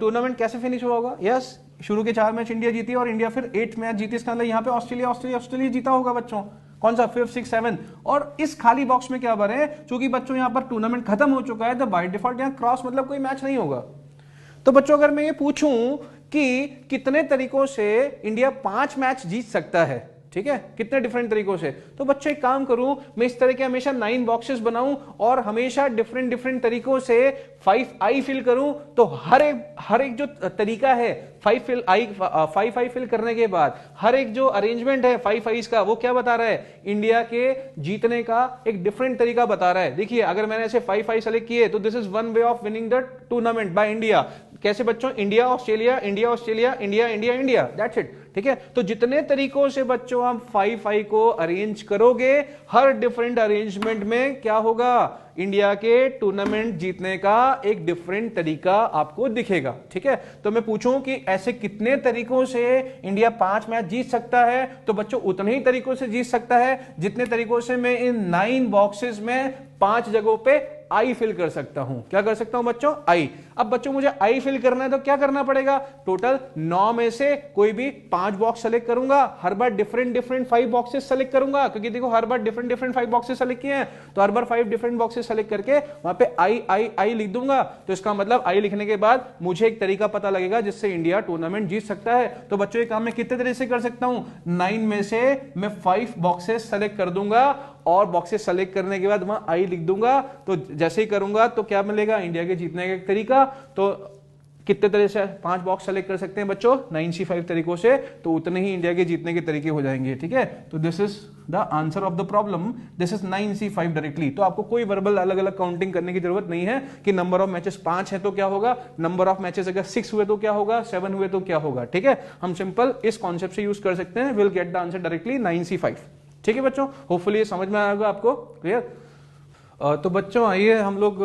टूर्नामेंट कैसे फिनिश हुआ होगा? यस शुरू के 4 मैच इंडिया जीती और इंडिया फिर 8th मैच जीती, इसका मतलब यहाँ पे ऑस्ट्रेलिया जीता होगा बच्चों। कौन सा? 5 6 7। और इस खाली बॉक्स में क्या भरे? चूंकि बच्चों यहाँ पर टूर्नामेंट खत्म हो चुका है तो बाय डिफॉल्ट यहाँ क्रॉस मतलब कोई मैच नहीं होगा। तो बच्चों अगर मैं ये पूछूं कि कितने तरीकों से इंडिया 5 मैच जीत सकता है, ठीक है, कितने डिफरेंट तरीकों से, तो बच्चे एक काम करूं, मैं इस तरह के हमेशा 9 बॉक्सेस बनाऊं और हमेशा डिफरेंट तरीकों से 5 आई फिल करूं। तो हर एक जो तरीका है 5 आई फिल करने के बाद हर एक जो अरेंजमेंट है 5 आईज का, वो क्या बता रहा है? इंडिया के जीतने का एक डिफरेंट तरीका बता रहा है। देखिए अगर मैंने ऐसे 5 आई सेलेक्ट किए तो this is one way of winning the tournament by India. कैसे बच्चों? India Australia, India Australia, India India India, that's it, ठीक है। तो जितने तरीकों से बच्चों आप 5-5 को अरेंज करोगे, हर डिफरेंट अरेंजमेंट में क्या होगा, इंडिया के टूर्नामेंट जीतने का एक डिफरेंट तरीका आपको दिखेगा, ठीक है। तो मैं पूछूं कि ऐसे कितने तरीकों से इंडिया 5 मैच जीत सकता है, तो बच्चों उतने ही तरीकों से जीत सकता है जितने तरीकों से मैं इन 9 बॉक्सेस में 5 जगहों पे आई फिल कर सकता हूं। क्या कर सकता हूं बच्चों, आई। अब बच्चों मुझे आई फिल करना है तो क्या करना पड़ेगा, टोटल 9 में से कोई भी 5 बॉक्स सेलेक्ट करूंगा, हर बार डिफरेंट 5 बॉक्सेस सेलेक्ट करूंगा, क्योंकि देखो हर बार डिफरेंट 5 बॉक्सेस सेलेक्ट किए हैं, तो हर बार 5 डिफरेंट बॉक्सेस सेलेक्ट करके वहां पे आई आई आई लिख दूंगा। तो इसका मतलब आई लिखने के बाद मुझे एक तरीका पता लगेगा जिससे इंडिया टूर्नामेंट जीत सकता है। तो बच्चों ये काम मैं कितने तरीके से कर सकता हूं, 9 में से मैं 5 बॉक्सेस सेलेक्ट कर दूंगा और बॉक्सेस सेलेक्ट करने के बाद वहां आई लिख दूंगा। तो जैसे ही करूंगा तो क्या मिलेगा, इंडिया के जीतने का एक तरीका। तो कितने तरह से 5 बॉक्स सेलेक्ट कर सकते हैं बच्चों, 9C5 तरीकों से, तो उतने ही इंडिया के जीतने के तरीके हो जाएंगे, ठीक है। तो this is the answer of the problem, this is 9C5 directly. तो आपको कोई वर्बल अलग अलग काउंटिंग करने की जरूरत नहीं है कि नंबर ऑफ मैचेस 5 है तो क्या होगा, नंबर ऑफ मैचेस अगर 6 हुए तो क्या होगा, 7 हुए तो क्या होगा, ठीक है। हम सिंपल इस कॉन्सेप्ट से यूज कर सकते हैं, will get the answer directly 9C5, ठीक है बच्चों। होपफुली ये समझ में आएगा आपको, क्लियर। तो बच्चों आइए हम लोग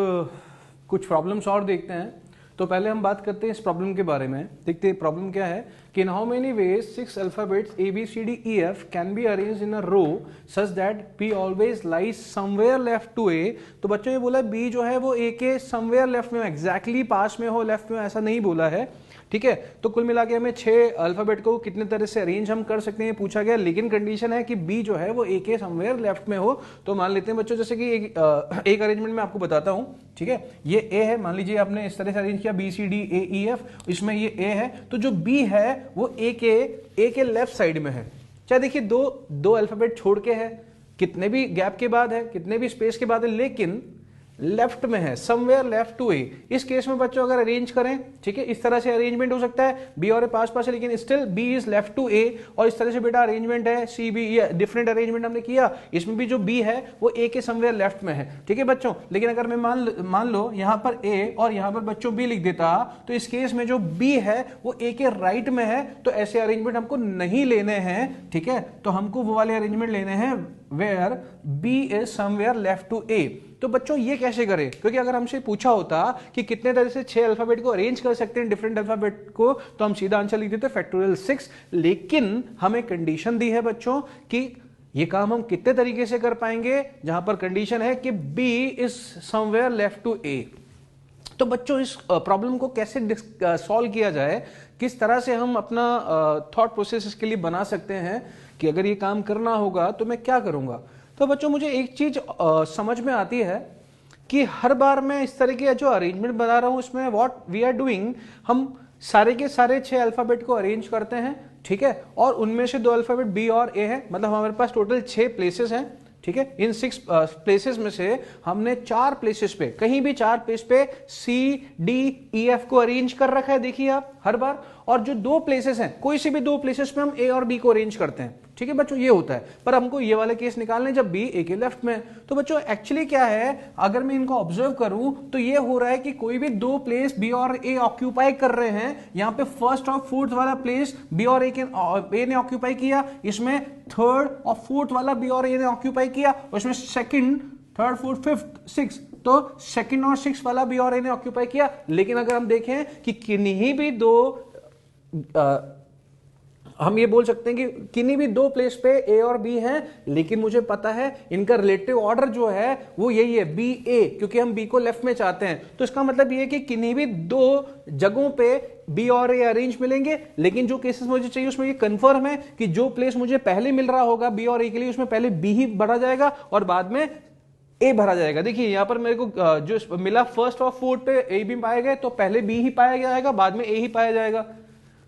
कुछ प्रॉब्लम्स और देखते हैं। तो पहले हम बात करते हैं इस प्रॉब्लम के बारे में, देखते हैं प्रॉब्लम क्या है कि in how many ways 6 alphabets ABCDEF can be arranged in a row such that B always lies somewhere left to A। तो बच्चों ये बोला B जो है वो A के समवेयर लेफ्ट में, एग्जैक्टली पास में हो, लेफ्ट में, ऐसा नहीं बोला है, ठीक है। तो कुल मिला के हमें 6 अल्फाबेट को कितने तरह से अरेंज हम कर सकते हैं पूछा गया, लेकिन कंडीशन है कि बी जो है वो ए के समवेयर लेफ्ट में हो। तो मान लेते हैं बच्चों जैसे कि एक अरेंजमेंट में आपको बताता हूं, ठीक है। ये ए है, मान लीजिए आपने इस तरह से अरेंज किया BCDEF, इसमें ये ए है, तो जो बी है वो ए के लेफ्ट साइड में है। चाहे देखिए दो अल्फाबेट छोड़ के है, कितने भी गैप के बाद है, कितने भी स्पेस के बाद है, लेकिन लेफ्ट में है, समवेयर लेफ्ट टू ए। इस केस में बच्चों अगर अरेंज करें, ठीक है, इस तरह से अरेंजमेंट हो सकता है, बी और ए पास पास है लेकिन still B is left to A, और इस तरह से बेटा अरेंजमेंट है सी बी, ये डिफरेंट अरेंजमेंट हमने किया, इसमें भी जो बी है वो ए के समवेयर लेफ्ट में है, ठीक है बच्चों। लेकिन अगर मैं मान लो यहां पर ए और यहां पर बच्चों बी लिख देता, तो इस केस में जो बी है वो ए के राइट में है, तो ऐसे अरेंजमेंट हमको नहीं लेने हैं, ठीक है। तो हमको वो वाले अरेंजमेंट लेने हैं where B is somewhere left to A. तो बच्चों ये कैसे करें, क्योंकि अगर हमसे पूछा होता कि कितने तरह से 6 अल्फाबेट को अरेंज कर सकते हैं डिफरेंट अल्फाबेट को, तो हम सीधा आंसर लिख देते फैक्टोरियल 6। लेकिन हमें कंडीशन दी है बच्चों कि ये काम हम कितने तरीके से कर पाएंगे, जहां पर कंडीशन है कि B is somewhere left to A. तो बच्चों इस प्रॉब्लम को कैसे सॉल्व किया जाए, किस तरह से हम अपना थॉट प्रोसेस इसके लिए बना सकते हैं कि अगर ये काम करना होगा तो मैं क्या करूंगा। तो बच्चों मुझे एक चीज समझ में आती है कि हर बार मैं इस तरह की जो अरेंजमेंट बना रहा हूं इसमें व्हाट वी आर डूइंग, हम सारे के सारे 6 अल्फाबेट को अरेंज करते हैं, ठीक है, और उनमें से 2 अल्फाबेट बी और ए है, मतलब हमारे पास टोटल 6 प्लेसेस हैं, ठीक है। इन 6 प्लेसेस में से हमने 4 प्लेसेस पे, कहीं भी 4 प्लेस पे CDEF को अरेंज कर रखा है, देखिए आप हर बार। और जो 2 प्लेसेस हैं, कोई से भी 2 प्लेसेस पे हम ए और बी को अरेंज करते हैं, ठीक है बच्चों, ये होता है। पर हमको ये वाले केस निकालने जब बी ए के लेफ्ट में। तो बच्चों एक्चुअली क्या है, अगर मैं इनको ऑब्जर्व करूं तो ये हो रहा है कि कोई भी 2 प्लेस बी और ए ऑक्यूपाई कर रहे हैं। यहां पे फर्स्ट और फोर्थ वाला प्लेस बी और ए ने ऑक्यूपाई किया, इसमें थर्ड और फोर्थ वाला बी और ए ने ऑक्यूपाई किया, और इसमें second, third, fourth, fifth, six, तो सेकंड और सिक्स वाला बी और ए ने ऑक्यूपाई किया। लेकिन अगर हम देखें कि किन्हीं भी 2 हम ये बोल सकते हैं कि किन्हीं भी 2 प्लेस पे ए और बी हैं, लेकिन मुझे पता है इनका रिलेटिव ऑर्डर जो है वो यही है बी ए, क्योंकि हम बी को लेफ्ट में चाहते हैं। तो इसका मतलब ये है कि किन्हीं भी 2 जगहों पे बी और ए अरेंज मिलेंगे, लेकिन जो केसेस मुझे चाहिए उसमें ये कंफर्म है कि जो प्लेस मुझे पहले मिल रहा होगा बी और ए के लिए, उसमें पहले बी ही भरा जाएगा और बाद में ए भरा जाएगा। देखिए यहां पर मेरे को जो मिला फर्स्ट और फोर्थ पे ए भी पाए गए, तो पहले बी ही पाया जाएगा, बाद में ए ही पाया जाएगा।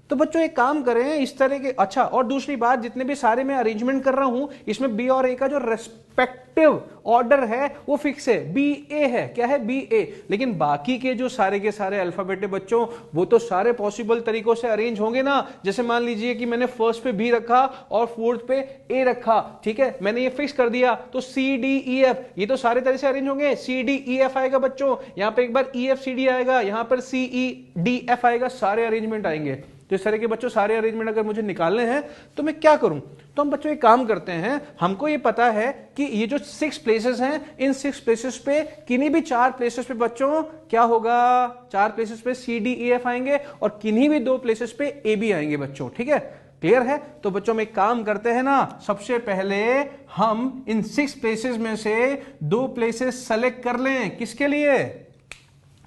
तो बच्चों एक काम करें इस तरह के, अच्छा और दूसरी बात, जितने भी सारे मैं अरेंजमेंट कर रहा हूं इसमें बी और ए का जो रेस्पेक्टिव ऑर्डर है वो फिक्स है, बी ए है, क्या है, बी ए। लेकिन बाकी के जो सारे के सारे अल्फाबेट है बच्चों, वो तो सारे पॉसिबल तरीकों से अरेंज होंगे ना। जैसे मान लीजिए कि मैंने फर्स्ट पे बी रखा और फोर्थ पे ए रखा, ठीक है, मैंने ये फिक्स कर दिया, तो CDEF ये तो सारे तरह से अरेंज होंगे। CDEF आएगा बच्चों, यहां पर एक बार EFCD आएगा, यहां पर CEDF आएगा, सारे अरेंजमेंट आएंगे, तो इस तरह के बच्चों सारे अरेंजमेंट अगर मुझे निकालने हैं तो मैं क्या करूं? तो हम बच्चों एक काम करते हैं, हमको ये पता है कि ये जो 6 प्लेसेस हैं, इन 6 प्लेसेस पे किन्हीं भी 4 प्लेसेस पे बच्चों क्या होगा? 4 प्लेसेस पे सी डी ई एफ आएंगे और किन्हीं भी 2 प्लेसेस पे ए बी आएंगे बच्चों। ठीक है, क्लियर है? तो बच्चों में एक काम करते हैं ना, सबसे पहले हम इन 6 प्लेसेस में से 2 प्लेसेस सेलेक्ट कर लें। किसके लिए?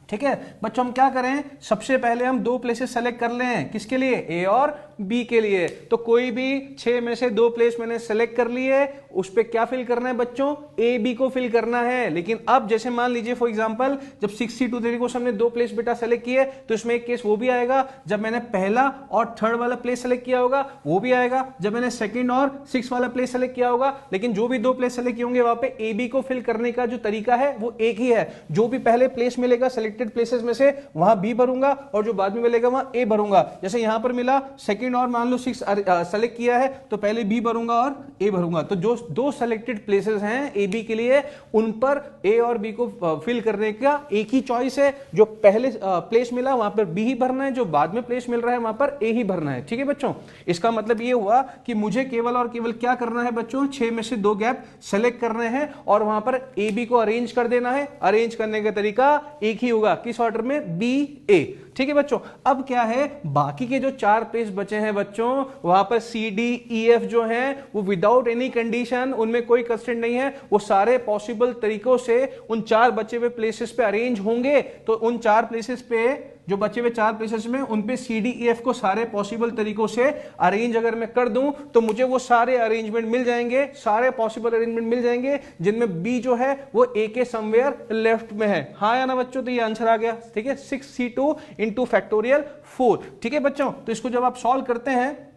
ठीक है बच्चों, हम क्या करें, सबसे पहले हम 2 प्लेसेस सेलेक्ट कर लें। किसके लिए? ए और बी के लिए। तो कोई भी 6 में से 2 प्लेस मैंने सेलेक्ट कर लिए, उस पे क्या फिल करना है बच्चों? ए बी को फिल करना है। लेकिन अब जैसे मान लीजिए फॉर एग्जांपल, जब 62 तरीके को हमने 2 प्लेस बेटा सेलेक्ट किए, तो इसमें एक केस वो भी आएगा जब मैंने पहला और थर्ड वाला प्लेस सेलेक्ट किया होगा, वो भी आएगा जब मैंने सेकंड और 6 वाला प्लेस सेलेक्ट किया होगा। लेकिन जो भी 2 प्लेस सेलेक्ट किए होंगे वहां पे ए बी को फिल करने का जो तरीका है वो एक ही है। जो भी पहले प्लेस मिलेगा सिलेक्टेड प्लेसेस में से, वहां बी भरूंगा, और जो बाद में मिलेगा वहां ए भरूंगा। जैसे यहां पर मिला सेकंड और मान लो 6 सेलेक्ट किया है, तो पहले बी भरूंगा और ए भरूंगा। तो जो 2 सेलेक्टेड प्लेसेस हैं ए बी के लिए, उन पर ए और बी को फिल करने का एक ही चॉइस है। जो पहले प्लेस मिला वहां पर बी ही भरना है, जो बाद में प्लेस मिल रहा है वहां पर ए ही भरना है। ठीक है बच्चों, इसका मतलब ये हुआ कि मुझे केवल और केवल क्या करना है बच्चों? 6 में से 2 गैप सेलेक्ट करने हैं और वहां पर ए बी को अरेंज कर देना है। अरेंज करने का तरीका एक ही होगा, किस ऑर्डर में? बी ए। ठीक है बच्चों, अब क्या है, बाकी के जो 4 प्लेस बचे हैं बच्चों, वहां पर सी डी ई एफ जो हैं वो विदाउट एनी कंडीशन, उनमें कोई कंस्ट्रेंट नहीं है, वो सारे पॉसिबल तरीकों से उन 4 बचे हुए प्लेसेस पे अरेंज होंगे। तो उन 4 प्लेसेस पे, जो बचे हुए 4 प्लेसेस में, उन पे सी डी ई एफ को सारे पॉसिबल तरीकों से अरेंज अगर मैं कर दूं तो मुझे वो सारे अरेंजमेंट मिल जाएंगे, सारे पॉसिबल अरेंजमेंट मिल जाएंगे जिनमें बी जो है वो ए के समवेयर लेफ्ट में है। हाँ या ना बच्चों? तो ये आंसर आ गया। ठीक है, 6c2 इंटू फैक्टोरियल 4। ठीक है बच्चों, तो इसको जब आप सॉल्व करते हैं,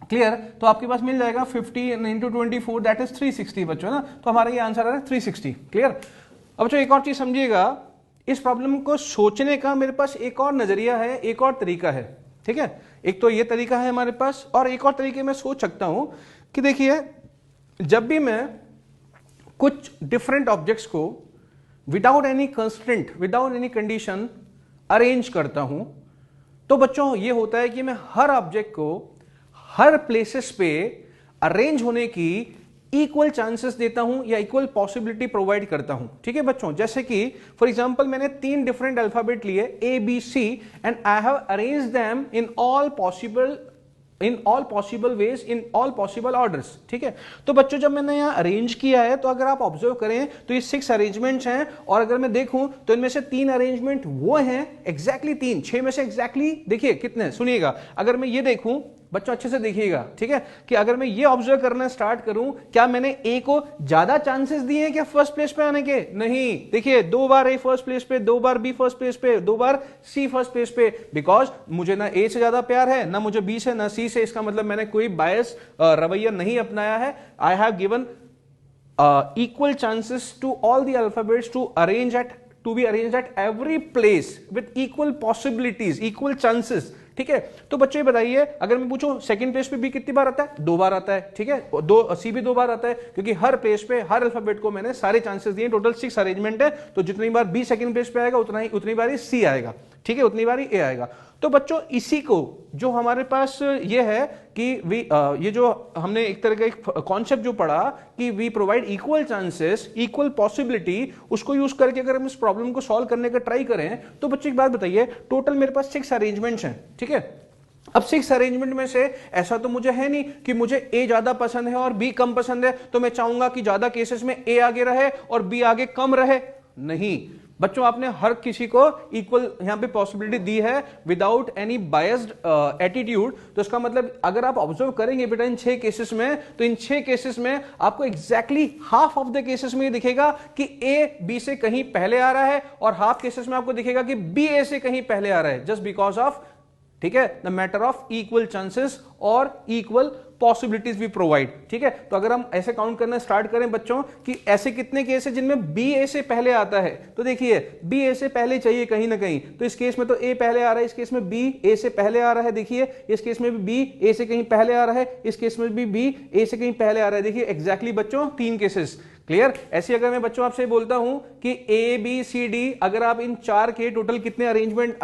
क्लियर, तो आपके पास मिल जाएगा 50 इंटू 24 दैट इज 360 बच्चों ना। तो हमारा ये आंसर आ रहा है 360। क्लियर? अब बच्चों एक और चीज समझिएगा, इस प्रॉब्लम को सोचने का मेरे पास एक और नजरिया है, एक और तरीका है। ठीक है, एक तो ये तरीका है हमारे पास, और एक और तरीके में सोच सकता हूं कि देखिए, जब भी मैं कुछ डिफरेंट ऑब्जेक्ट्स को without any constraint, without any condition arrange करता हूं, तो बच्चों ये होता है कि मैं हर ऑब्जेक्ट को हर प्लेसेस पे अरेंज होने की इक्वल चांसेस देता हूं या इक्वल पॉसिबिलिटी प्रोवाइड करता हूं। ठीक है बच्चों, जैसे कि फॉर एग्जांपल मैंने 3 डिफरेंट अल्फाबेट लिए A B C and I have arrange them in all possible ways, in all possible orders. ठीक है, तो बच्चों जब मैंने यहां अरेंज किया है, तो अगर आप ऑब्जर्व करें तो ये 6 अरेंजमेंट्स हैं, और अगर मैं देखूं तो इनमें से 3 अरेंजमेंट वो हैं, एग्जैक्टली 3, 6 में से एग्जैक्टली देखिए कितने, सुनिएगा, अगर मैं ये देखूं बच्चों अच्छे से देखिएगा, ठीक है, कि अगर मैं ये ऑब्जर्व करना स्टार्ट करूं, क्या मैंने ए को ज्यादा चांसेस दिए हैं क्या फर्स्ट प्लेस पे आने के? नहीं। देखिए 2 बार ए फर्स्ट प्लेस पे, 2 बार बी फर्स्ट प्लेस पे, 2 बार सी फर्स्ट प्लेस पे, बिकॉज मुझे ना ए से ज्यादा प्यार है, ना मुझे बी से, ना सी से। इसका मतलब मैंने कोई बायस रवैया नहीं अपनाया है। I have given equal chances to all the alphabets to be arranged at every place with equal possibilities, equal chances। ठीक है, तो बच्चे बताइए, अगर मैं पूछूं सेकंड प्लेस पे बी कितनी बार आता है? 2 बार आता है। ठीक है, सी भी 2 बार आता है, क्योंकि हर प्लेस पे हर अल्फाबेट को मैंने सारे चांसेस दिए। टोटल 6 अरेंजमेंट है, तो जितनी बार बी सेकंड प्लेस पे आएगा उतनी बार ही सी आएगा। ठीक है, उतनी बार ही ए आएगा। तो बच्चों इसी को जो हमारे पास ये है कि ये जो हमने एक तरह का एक कॉन्सेप्ट जो पढ़ा कि we provide equal chances, equal possibility, उसको यूज करके अगर हम इस प्रॉब्लम को सॉल्व करने का ट्राई करें, तो बच्चों एक बात बताइए, टोटल मेरे पास 6 अरेंजमेंट्स हैं। ठीक है, अब 6 अरेंजमेंट में से ऐसा तो मुझे है नहीं कि मुझे ए ज्यादा पसंद है और बी कम पसंद है, तो मैं चाहूंगा कि ज्यादा केसेस में ए आगे रहे और बी आगे कम रहे। नहीं बच्चों, आपने हर किसी को इक्वल यहां पे पॉसिबिलिटी दी है विदाउट एनी बायस्ड एटीट्यूड। तो इसका मतलब अगर आप ऑब्जर्व करेंगे बेटा इन 6 केसेस में, तो इन 6 केसेस में आपको exactly half of the cases में दिखेगा कि ए बी से कहीं पहले आ रहा है, और हाफ केसेस में आपको दिखेगा कि बी ए से कहीं पहले आ रहा है, जस्ट बिकॉज ऑफ, ठीक है, the matter of equal chances और इक्वल पॉसिबिलिटीज भी प्रोवाइड। ठीक है, तो अगर हम ऐसे काउंट करना स्टार्ट करें बच्चों कि ऐसे कितने केस है जिनमें बी ए से पहले आता है, तो देखिए बी ए से पहले चाहिए कहीं ना कहीं, तो इस केस में तो ए पहले आ रहा है, इस केस में बी ए से पहले आ रहा है। देखिए इस केस में भी बी ए से कहीं पहले आ रहा है, इस केस में भी बी ए से कहीं पहले आ रहा है। देखिए एग्जैक्टली बच्चों 3 केसेस, क्लियर। ऐसे अगर मैं बच्चों आपसे बोलता हूं कि ए बी सी डी, अगर आप इन 4 के टोटल कितने अरेंजमेंट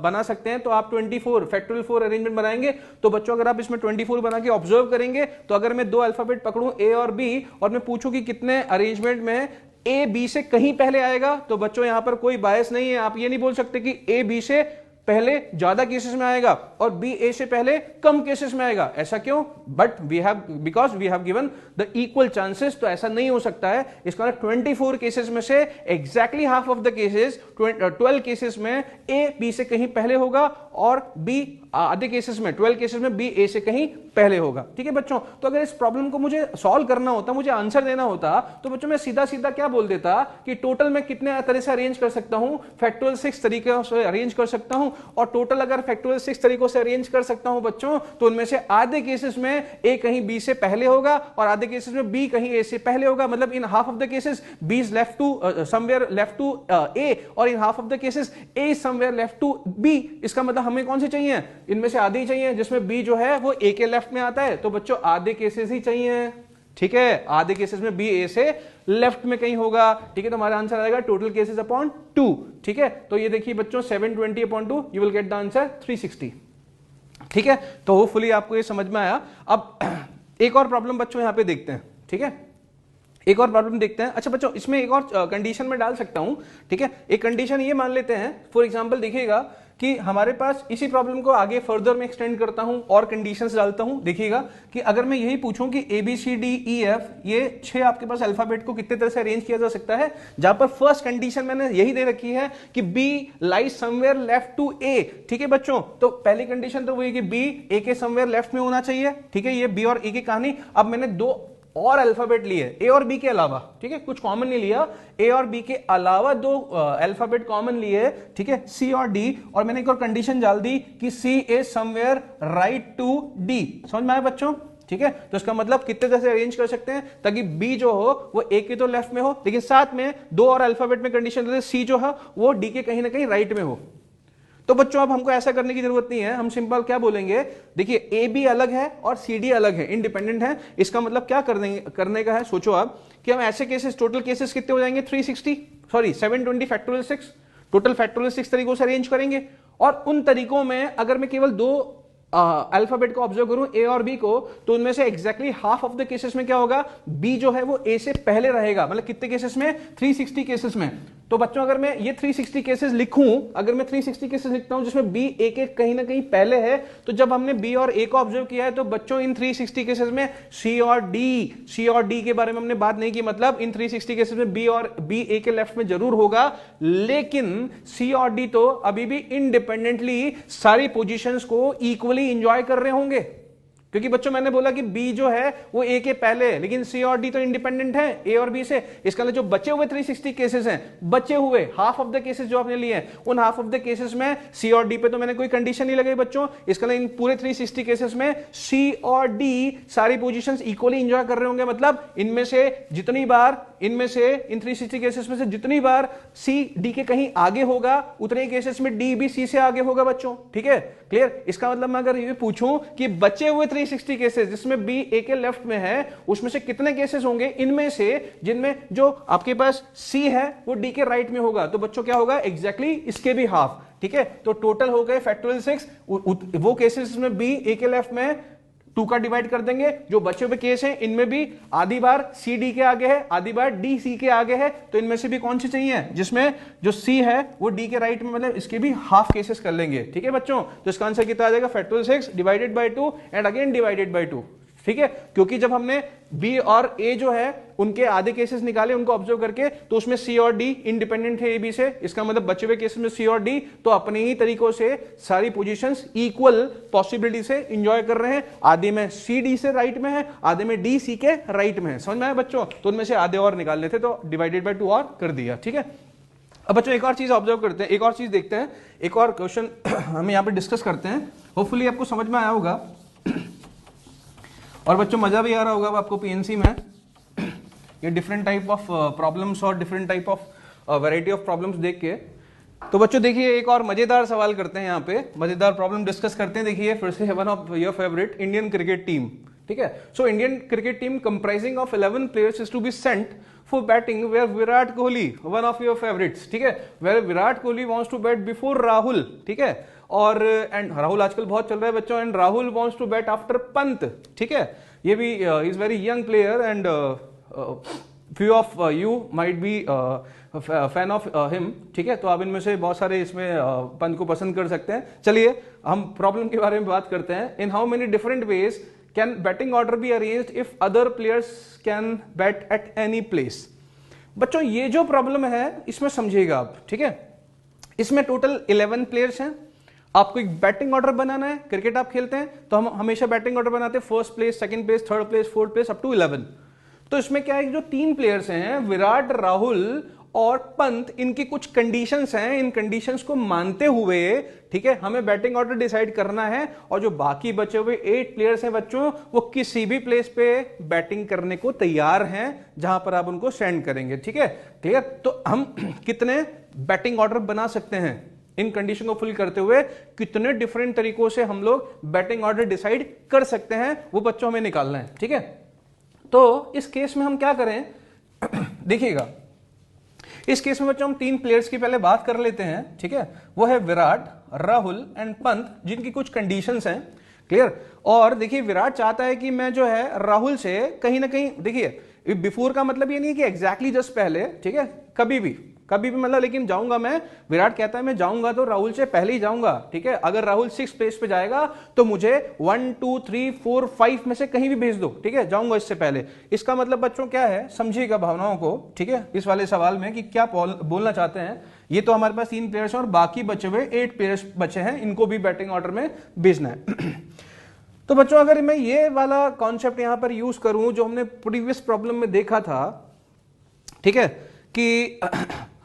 बना सकते हैं, तो आप 24 फैक्टोरियल 4 अरेंजमेंट बनाएंगे। तो बच्चों अगर आप इसमें 24 बना के ऑब्जर्व करेंगे, तो अगर मैं 2 अल्फाबेट पकड़ूं ए और बी, और मैं पूछूं कि कितने अरेंजमेंट में ए बी से कहीं पहले आएगा, तो बच्चों यहां पर कोई बायस नहीं है। आप ये नहीं बोल सकते कि ए बी से पहले ज्यादा केसेस में आएगा और बी ए से पहले कम केसेस में आएगा। ऐसा क्यों? But because we have given the equal chances, तो ऐसा नहीं हो सकता है। इसका मतलब 24 केसेस में से exactly half of the cases, 12 cases में ए बी से कहीं पहले होगा और बी आधे केसेस में, 12 केसेस में बी ए से कहीं पहले होगा। ठीक है बच्चों, तो अगर इस प्रॉब्लम को मुझे सॉल्व करना होता, मुझे आंसर देना होता, तो बच्चों मैं सीधा सीधा क्या बोल देता कि टोटल मैं कितने तरह से अरेंज कर सकता हूं, फैक्टोरियल 6 तरीके से अरेंज कर सकता हूं, और टोटल अगर फैक्टोरियल 6 तरीकों से अरेंज कर सकता हूं बच्चों, तो उनमें से आधे केसेस में ए कहीं बी से पहले होगा और आधे केसेस में बी कहीं ए से पहले होगा। मतलब in half of the cases B is left to somewhere left to A, और in half of the cases A is somewhere left to B. इसका मतलब हमें कौन से चाहिए? इनमें से आधे ही चाहिए, जिसमें बी जो है वो ए के लेफ्ट में आता है। तो बच्चों आधे केसेस ही चाहिए। ठीक है, आधे केसेस में बी ए से लेफ्ट में कहीं होगा। ठीक है, तो हमारा आंसर आएगा टोटल केसेस अपॉन 2। ठीक है, तो ये देखिए बच्चों 720 upon 2, you will get the answer 360। ठीक है, तो होपफुली आपको ये समझ में आया। अब एक और प्रॉब्लम बच्चों यहां पे देखते हैं। ठीक है, एक और प्रॉब्लम देखते हैं। अच्छा बच्चों, इसमें एक और कंडीशन में डाल सकता हूं। ठीक है, एक कंडीशन ये मान लेते हैं, फॉर एग्जांपल देखिएगा कि हमारे पास इसी प्रॉब्लम को आगे फर्दर में एक्सटेंड करता हूं और कंडीशंस डालता हूं। देखिएगा कि अगर मैं यही पूछूं कि A B C D E F, ये 6 आपके पास अल्फाबेट को कितने तरह से अरेंज किया जा सकता है, जहां पर फर्स्ट कंडीशन मैंने यही दे रखी है कि B lies somewhere left to A. ठीक है बच्चों, तो पहली कंडीशन तो वही कि बी ए के समवेयर लेफ्ट में होना चाहिए। ठीक है, ये बी और ए की कहानी। अब मैंने 2 और अल्फाबेट लिए, ए और बी के अलावा। ठीक है, कुछ कॉमन नहीं लिया, ए और बी के अलावा 2 अल्फाबेट कॉमन लिए। ठीक है, सी और डी, और मैंने एक और कंडीशन डाल दी कि C is somewhere right to D. समझ में आया बच्चों? ठीक है, तो इसका मतलब कितने तरह से अरेंज कर सकते हैं ताकि बी जो हो वो ए के तो लेफ्ट में हो, लेकिन साथ में 2 और अल्फाबेट में कंडीशन देते सी जो है वो डी के कहीं ना कहीं राइट में हो। तो बच्चों अब हमको ऐसा करने की जरूरत नहीं है, हम सिंपल क्या बोलेंगे, देखिए ए बी अलग है और सी डी अलग है, इंडिपेंडेंट है। इसका मतलब क्या करने का है, सोचो आप कि हम ऐसे केसेस, टोटल केसेस कितने हो जाएंगे 720 फैक्टोरियल 6, टोटल फैक्टोरियल 6 तरीकों से अरेंज करेंगे। और उन तरीकों में अगर मैं केवल 2 अल्फाबेट को ऑब्जर्व करूं ए और बी को, तो उनमें से exactly half of the cases में क्या होगा, बी जो है वो ए से पहले रहेगा। मतलब कितने केसेस में? 360 केसेस में। तो बच्चों अगर मैं ये 360 केसेस लिखूं, अगर मैं 360 केसेस लिखता हूं जिसमें बी ए के कहीं ना कहीं पहले है, तो जब हमने बी और ए को ऑब्जर्व किया है, तो बच्चों इन 360 केसेस में सी और डी के बारे में हमने बात नहीं की। मतलब इन 360 केसेस में बी ए के लेफ्ट में जरूर होगा, लेकिन सी और डी तो अभी भी इंडिपेंडेंटली सारी पोजीशंस को इक्वली इंजॉय कर रहे होंगे, क्योंकि बच्चों मैंने बोला कि बी जो है वो ए के पहले है, लेकिन सी और डी तो इंडिपेंडेंट है ए और बी से। इसका मतलब जो बचे हुए 360 केसेस हैं, बचे हुए हाफ ऑफ द केसेस जो आपने लिए हैं, उन हाफ ऑफ द केसेस में सी और डी पे तो मैंने कोई कंडीशन नहीं लगाई बच्चों। इसका मतलब इन पूरे 360 केसेस में सी और डी सारी पोजीशंस इक्वली एंजॉय कर रहे होंगे। मतलब इनमें से जितनी बार, इन 360 केसेस में से जितनी बार सी डी के कहीं आगे होगा, उतने केसेस में डी भी सी से आगे होगा बच्चों। ठीक है, क्लियर। इसका मतलब मैं अगर ये पूछूं कि बचे हुए 360 केसेस जिसमें बी ए के लेफ्ट में है, उसमें से कितने केसेस होंगे इनमें से जिनमें जो आपके पास सी है वो डी के राइट में होगा, तो बच्चों क्या होगा, एग्जैक्टली इसके भी हाफ। ठीक है, तो टोटल हो गए फैक्टोरियल 6 वो केसेस जिसमें बी ए के लेफ्ट में 2 का डिवाइड कर देंगे। जो बचे हुए केस हैं इनमें भी आधी बार सी डी के आगे है, आधी बार डी सी के आगे है, तो इनमें से भी कौन सी चाहिए, जिसमें जो सी है वो डी के राइट में, मतलब इसके भी हाफ केसेस कर लेंगे। ठीक है बच्चों, तो इसका आंसर कितना आ जाएगा, factorial 6 divided by 2 and again divided by 2। ठीक है, क्योंकि जब हमने बी और ए जो है उनके आधे केसेस निकाले उनको ऑब्जर्व करके, तो उसमें सी और डी इंडिपेंडेंट है ए बी से। इसका मतलब बचे हुए केसेस में सी और डी तो अपने ही तरीकों से सारी पोजीशंस इक्वल पॉसिबिलिटी से एंजॉय कर रहे हैं। आधे में सी डी से राइट में है, आधे में डी सी के राइट में है। समझ में आया बच्चों? तो उनमें से आधे और निकालने थे, तो डिवाइडेड बाय 2 और कर दिया। ठीक है, अब बच्चों एक और चीज ऑब्जर्व करते हैं, एक और चीज देखते हैं, एक और क्वेश्चन हम यहाँ पे डिस्कस करते हैं। होपफुली आपको समझ में आया होगा और बच्चों मजा भी आ रहा होगा आपको पीएनसी में ये डिफरेंट टाइप ऑफ प्रॉब्लम्स और different type of variety of problems देख के। तो बच्चों देखिए एक और मजेदार सवाल करते हैं, यहाँ पे मजेदार प्रॉब्लम डिस्कस करते हैं। देखिए फिर से one of your favourite Indian cricket team, ठीक है। So Indian cricket team comprising of 11 players is to be sent for batting where Virat Kohli one of your favourites, ठीक है, where Virat Kohli wants to bat before Rahul, ठीक है, और एंड राहुल आजकल बहुत चल रहा है बच्चों, and Rahul wants to bat after Pant, ठीक है, ये भी is very young player and few of you might be fan of him, ठीक है, तो आप इनमें से बहुत सारे इसमें पंत को पसंद कर सकते हैं। चलिए हम प्रॉब्लम के बारे में बात करते हैं। इन how many different ways can batting order be arranged if other players can bat at any place. बच्चों ये जो प्रॉब्लम है इसमें समझिएगा आप, ठीक है, इसमें टोटल 11 प्लेयर्स हैं, आपको एक बैटिंग ऑर्डर बनाना है। क्रिकेट आप खेलते हैं तो हम हमेशा बैटिंग ऑर्डर बनाते हैं, first place, second place, third place, fourth place, up to 11। तो इसमें क्या है, जो 3 प्लेयर्स हैं विराट, राहुल और पंत, इनकी कुछ कंडीशंस हैं, इन कंडीशंस को मानते हुए, ठीक है, हमें बैटिंग ऑर्डर डिसाइड करना है। और जो बाकी बचे हुए 8 प्लेयर्स हैं बच्चों, वो किसी भी प्लेस पे बैटिंग करने को तैयार हैं जहां पर आप उनको सेंड करेंगे, ठीक है, क्लियर। तो हम कितने बैटिंग ऑर्डर बना सकते हैं इन कंडीशन को फुल करते हुए, कितने डिफरेंट तरीकों से हम लोग बैटिंग ऑर्डर डिसाइड कर सकते हैं, वो बच्चों हमें निकालना है, ठीक है। तो इस केस में हम क्या करें देखिएगा, इस केस में बच्चों हम 3 प्लेयर्स की पहले बात कर लेते हैं, ठीक है, वो है विराट, राहुल एंड पंत, जिनकी कुछ कंडीशंस हैं, क्लियर। और देखिए विराट चाहता है कि मैं जो है राहुल से कहीं ना कहीं, देखिए बिफोर का मतलब ये नहीं कि एग्जैक्टली जस्ट पहले, ठीक है, कभी भी मतलब, लेकिन जाऊंगा मैं, विराट कहता है मैं जाऊंगा तो राहुल से पहले ही जाऊंगा, ठीक है। अगर राहुल 6 प्लेस पे जाएगा तो मुझे 1 2 3 4 5 में से कहीं भी भेज दो, ठीक है, जाऊंगा इससे पहले। इसका मतलब बच्चों क्या है, समझिएगा भावनाओं को, ठीक है, इस वाले सवाल में कि क्या बोलना चाहते हैं। ये तो हमारे पास 3 प्लेयर्स हैं और बाकी बचे हुए 8 प्लेयर्स बचे हैं, इनको भी बैटिंग ऑर्डर में भेजना है। तो बच्चों अगर मैं ये वाला कॉन्सेप्ट यहां पर यूज करूं जो हमने प्रीवियस प्रॉब्लम में देखा था, ठीक है, कि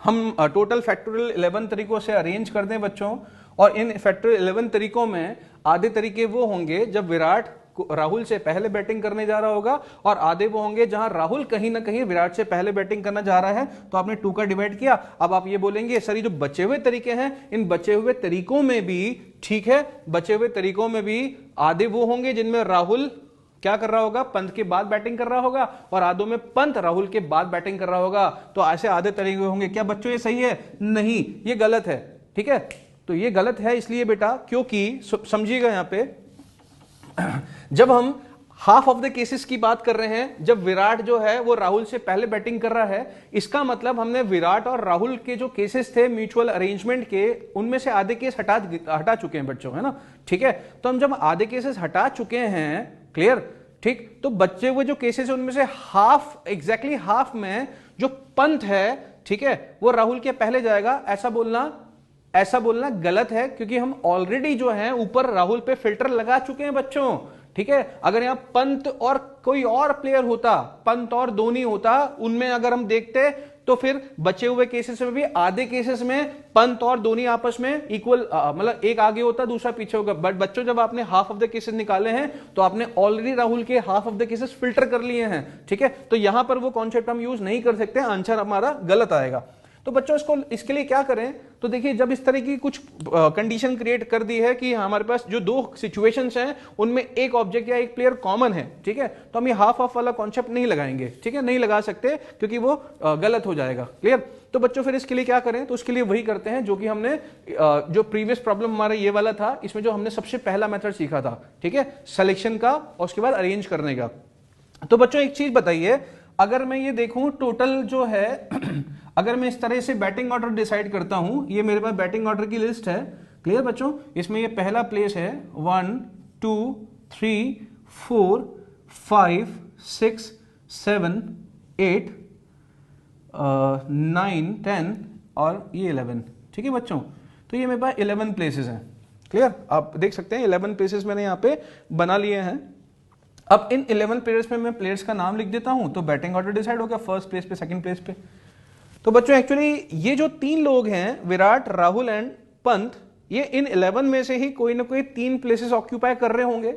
हम टोटल फैक्टोरियल 11 तरीकों से अरेंज कर दें बच्चों, और इन फैक्टोरियल 11 तरीकों में आधे तरीके वो होंगे जब विराट राहुल से पहले बैटिंग करने जा रहा होगा, और आधे वो होंगे जहां राहुल कहीं ना कहीं विराट से पहले बैटिंग करना जा रहा है। तो आपने 2 का डिवाइड किया। अब आप ये बोलेंगे सर ये जो बचे हुए तरीके हैं, इन बचे हुए तरीकों में भी, ठीक है, बचे हुए तरीकों में भी आधे वो होंगे जिनमें राहुल क्या कर रहा होगा, पंत के बाद बैटिंग कर रहा होगा, और आधों में पंत राहुल के बाद बैटिंग कर रहा होगा। तो ऐसे आधे तरीके होंगे। क्या बच्चों ये सही है? नहीं, ये गलत है, ठीक है। तो ये गलत है इसलिए बेटा क्योंकि समझिएगा यहां पे जब हम हाफ ऑफ द केसेस की बात कर रहे हैं, जब विराट जो है वो राहुल से पहले बैटिंग कर रहा है, इसका मतलब हमने विराट और राहुल के जो केसेस थे म्यूचुअल अरेंजमेंट के, उनमें से आधे केस हटा चुके हैं बच्चों, है ना, ठीक है। तो हम जब आधे केसेस हटा चुके हैं, क्लियर, ठीक, तो बच्चे हुए जो केसेस है उनमें से हाफ, एग्जैक्टली हाफ में जो पंत है, ठीक है, वो राहुल के पहले जाएगा। ऐसा बोलना गलत है क्योंकि हम ऑलरेडी जो है ऊपर राहुल पे फिल्टर लगा चुके हैं बच्चों, ठीक है। अगर यहां पंत और कोई और प्लेयर होता, पंत और धोनी होता, उनमें अगर हम देखते तो फिर बचे हुए केसेस में भी आधे केसेस में पंत और धोनी आपस में इक्वल, मतलब एक आगे होता दूसरा पीछे होगा। बट बच्चों जब आपने हाफ ऑफ द केसेस निकाले हैं तो आपने ऑलरेडी राहुल के half of the cases filter कर लिए हैं, ठीक है। तो यहां पर वो कॉन्सेप्ट हम यूज नहीं कर सकते, आंसर हमारा गलत आएगा। तो बच्चों इसके लिए क्या करें, तो देखिए जब इस तरह की कुछ कंडीशन क्रिएट कर दी है कि हमारे पास जो 2 सिचुएशंस हैं उनमें एक ऑब्जेक्ट या एक प्लेयर कॉमन है, ठीक है, तो हम ये हाफ ऑफ वाला कॉन्सेप्ट नहीं लगाएंगे, ठीक है, नहीं लगा सकते क्योंकि वो गलत हो जाएगा, क्लियर। तो बच्चों फिर इसके लिए क्या करें, तो उसके लिए वही करते हैं जो कि हमने जो प्रीवियस प्रॉब्लम हमारा ये वाला था, इसमें जो हमने सबसे पहला मेथड सीखा था, ठीक है, सिलेक्शन का और उसके बाद अरेंज करने का। तो बच्चों एक चीज बताइए, अगर मैं ये देखूं टोटल जो है अगर मैं इस तरह से बैटिंग ऑर्डर डिसाइड करता हूं, ये मेरे पास बैटिंग ऑर्डर की लिस्ट है, क्लियर बच्चों, इसमें ये पहला प्लेस है 1 2 3 4 5 6 7 8 9 10 और ये 11, ठीक है बच्चों। तो ये मेरे पास 11 प्लेसेस हैं, क्लियर, आप देख सकते हैं 11 प्लेसेस मैंने यहाँ पे बना लिए हैं। अब इन 11 प्लेयर्स में मैं प्लेयर्स का नाम लिख देता हूं तो बैटिंग ऑर्डर डिसाइड हो गया, फर्स्ट प्लेस पे, सेकंड प्लेस पे। तो बच्चों एक्चुअली ये जो 3 लोग हैं विराट, राहुल एंड पंत, ये इन 11 में से ही कोई ना कोई 3 प्लेसेस ऑक्यूपाई कर रहे होंगे।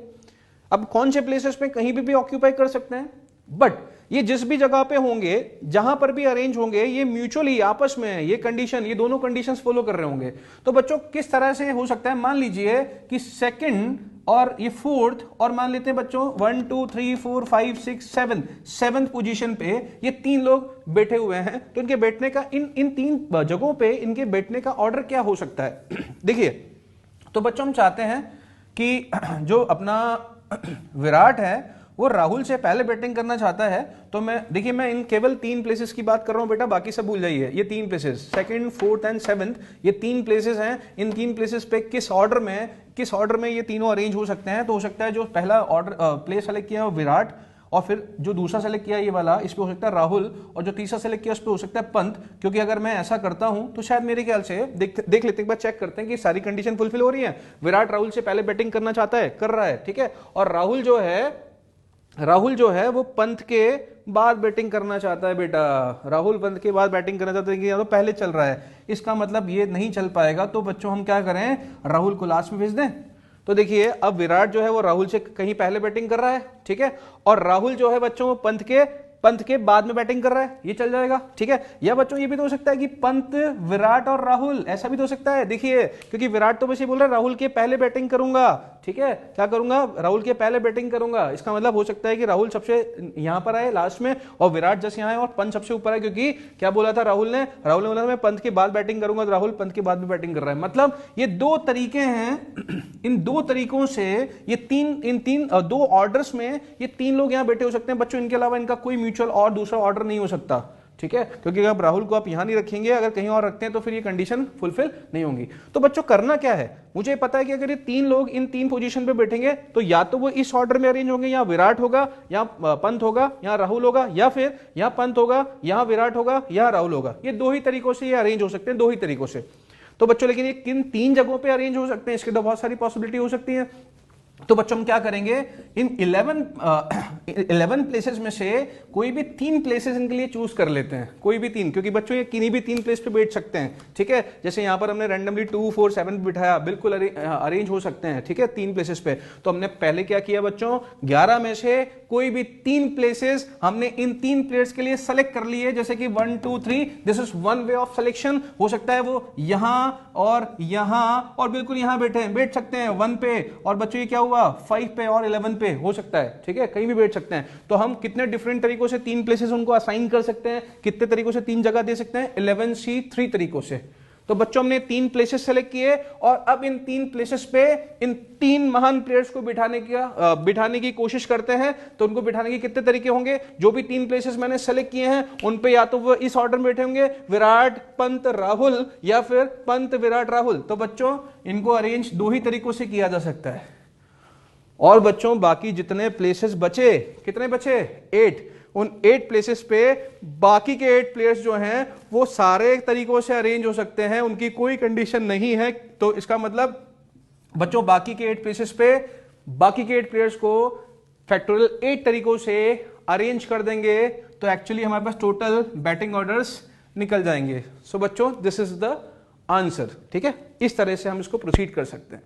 अब कौन से प्लेसेस पे कहीं भी ऑक्यूपाई कर सकते हैं, बट ये जिस भी जगह पे होंगे, जहां पर भी अरेंज होंगे, ये म्यूचुअली आपस में ये कंडीशन, ये दोनों कंडीशंस फॉलो कर रहे होंगे। तो बच्चों किस तरह से हो सकता है, मान लीजिए कि सेकंड और ये फोर्थ, और मान लेते हैं बच्चों 1 2 3 4 5 6 7 सेवंथ पोजीशन पे ये तीन लोग बैठे हुए हैं। तो इनके बैठने का इन तीन जगहों पे इनके बैठने का ऑर्डर क्या हो सकता है? देखिए, तो बच्चों हम चाहते हैं कि जो अपना विराट है वो राहुल से पहले बैटिंग करना चाहता है। तो मैं देखिए, मैं इन केवल 3 प्लेसेस की बात कर रहा हूं बेटा, बाकी सब भूल जाइए। ये 3 places, second, fourth and seventh, ये 3 प्लेसेस हैं। इन 3 प्लेसेस पे किस ऑर्डर में ये तीनों अरेंज हो सकते हैं? तो हो सकता है जो पहला ऑर्डर प्लेस सेलेक्ट किया है वो विराट, और फिर जो दूसरा सेलेक्ट किया ये वाला, इस पे हो सकता है राहुल, और जो तीसरा सेलेक्ट किया उस पे हो सकता है पंत। क्योंकि अगर मैं ऐसा करता हूं तो शायद मेरे ख्याल से देख लेते, एक बार चेक करते हैं कि सारी कंडीशन फुलफिल हो रही है। विराट राहुल से पहले बैटिंग करना चाहता है, कर रहा है, ठीक है। और राहुल जो है वो पंत के बाद बैटिंग करना चाहता है बेटा। राहुल पंत के बाद बैटिंग करना चाहता है कि या तो पहले चल रहा है, इसका मतलब ये नहीं चल पाएगा। तो बच्चों हम क्या करें, राहुल को लास्ट में भेज दें। तो देखिए, अब विराट जो है वो राहुल से कहीं पहले बैटिंग कर रहा है, ठीक है, और राहुल जो है बच्चों पंत के बाद में बैटिंग कर रहा है, ये चल जाएगा, ठीक है। या बच्चों ये भी तो हो सकता है कि पंत, विराट और राहुल, ऐसा भी तो हो सकता है। देखिए, क्योंकि विराट तो बस ये बोल रहा है राहुल के पहले बैटिंग करूंगा, ठीक है, क्या करूंगा, राहुल के पहले बैटिंग करूंगा। इसका मतलब हो सकता है कि राहुल सबसे यहां पर आए लास्ट में, और विराट जैसे यहां है, और पंत सबसे ऊपर है। क्योंकि क्या बोला था राहुल ने बोला था मैं पंत के बाद बैटिंग करूंगा, तो राहुल पंत के बाद भी बैटिंग कर रहा है। मतलब ये 2 तरीके हैं, इन 2 तरीकों से ये दो ऑर्डर्स में ये 3 लोग यहां बैठे हो सकते हैं बच्चों। इनके अलावा इनका कोई म्यूचुअल और दूसरा ऑर्डर नहीं हो सकता, ठीक है। क्योंकि अब राहुल को आप यहां नहीं रखेंगे, अगर कहीं और रखते हैं तो फिर ये कंडीशन फुलफिल नहीं होंगी। तो बच्चों करना क्या है, मुझे पता है कि अगर ये 3 लोग इन 3 पोजीशन पे बैठेंगे तो या तो वो इस ऑर्डर में अरेंज होंगे, या विराट होगा, या पंत होगा, या राहुल होगा, या फिर यहां पंत होगा, यहां विराट होगा, या राहुल होगा। ये 2 ही तरीकों से ये अरेंज हो सकते हैं, 2 ही तरीकों से। तो बच्चों लेकिन ये किन 3 जगहों पे अरेंज हो सकते हैं, इसके तो बहुत सारी पॉसिबिलिटी हो सकती है। तो बच्चों हम क्या करेंगे, इन 11 प्लेसेस में से कोई भी 3 प्लेसेस इनके लिए चूज कर लेते हैं, कोई भी 3, क्योंकि बच्चों ये किन्हीं भी 3 प्लेस पे बैठ सकते हैं, ठीक है। जैसे यहां पर हमने रैंडमली 2 4 7 बिठाया, बिल्कुल अरेंज हो सकते हैं, ठीक है, 3 प्लेसेस पे। तो हमने पहले क्या किया बच्चों, 11 में से कोई भी 3 प्लेसेस हमने इन 3 प्लेयर्स के लिए सेलेक्ट कर लिए, जैसे कि 1 2 3, this is one way of selection. हो सकता है वो यहां और बिल्कुल यहां बैठ सकते हैं 1 पे, और बच्चों ये क्या हुआ 5 पे और 11 पे हो सकता है, ठीक है, कहीं भी बैठ सकते हैं। तो हम कितने डिफरेंट तरीकों से 3 प्लेसेस उनको असाइन कर सकते हैं, कितने तरीकों से 3 जगह दे सकते हैं, 11C3 तरीकों से। तो बच्चों हमने 3 प्लेसेस सेलेक्ट किए, और अब इन 3 प्लेसेस पे इन 3 महान प्लेयर्स को बिठाने की कोशिश करते हैं। तो उनको बिठाने के कितने तरीके होंगे, जो भी 3 प्लेसेस मैंने सेलेक्ट किए हैं उन पे या तो वो इस ऑर्डर में बैठे होंगे, विराट पंत राहुल, या फिर पंत विराट राहुल। तो बच्चों इनको अरेंज 2 ही तरीकों से किया जा सकता है। और बच्चों बाकी जितने प्लेसेस बचे, कितने बचे, 8, उन 8 प्लेसेस पे बाकी के 8 प्लेयर्स जो हैं वो सारे तरीकों से अरेंज हो सकते हैं, उनकी कोई कंडीशन नहीं है। तो इसका मतलब बच्चों बाकी के 8 प्लेसेस पे बाकी के 8 प्लेयर्स को फैक्टोरियल 8 तरीकों से अरेंज कर देंगे, तो एक्चुअली हमारे पास टोटल बैटिंग ऑर्डर्स निकल जाएंगे। सो बच्चों दिस इज द आंसर, ठीक है। इस तरह से हम इसको प्रोसीड कर सकते हैं।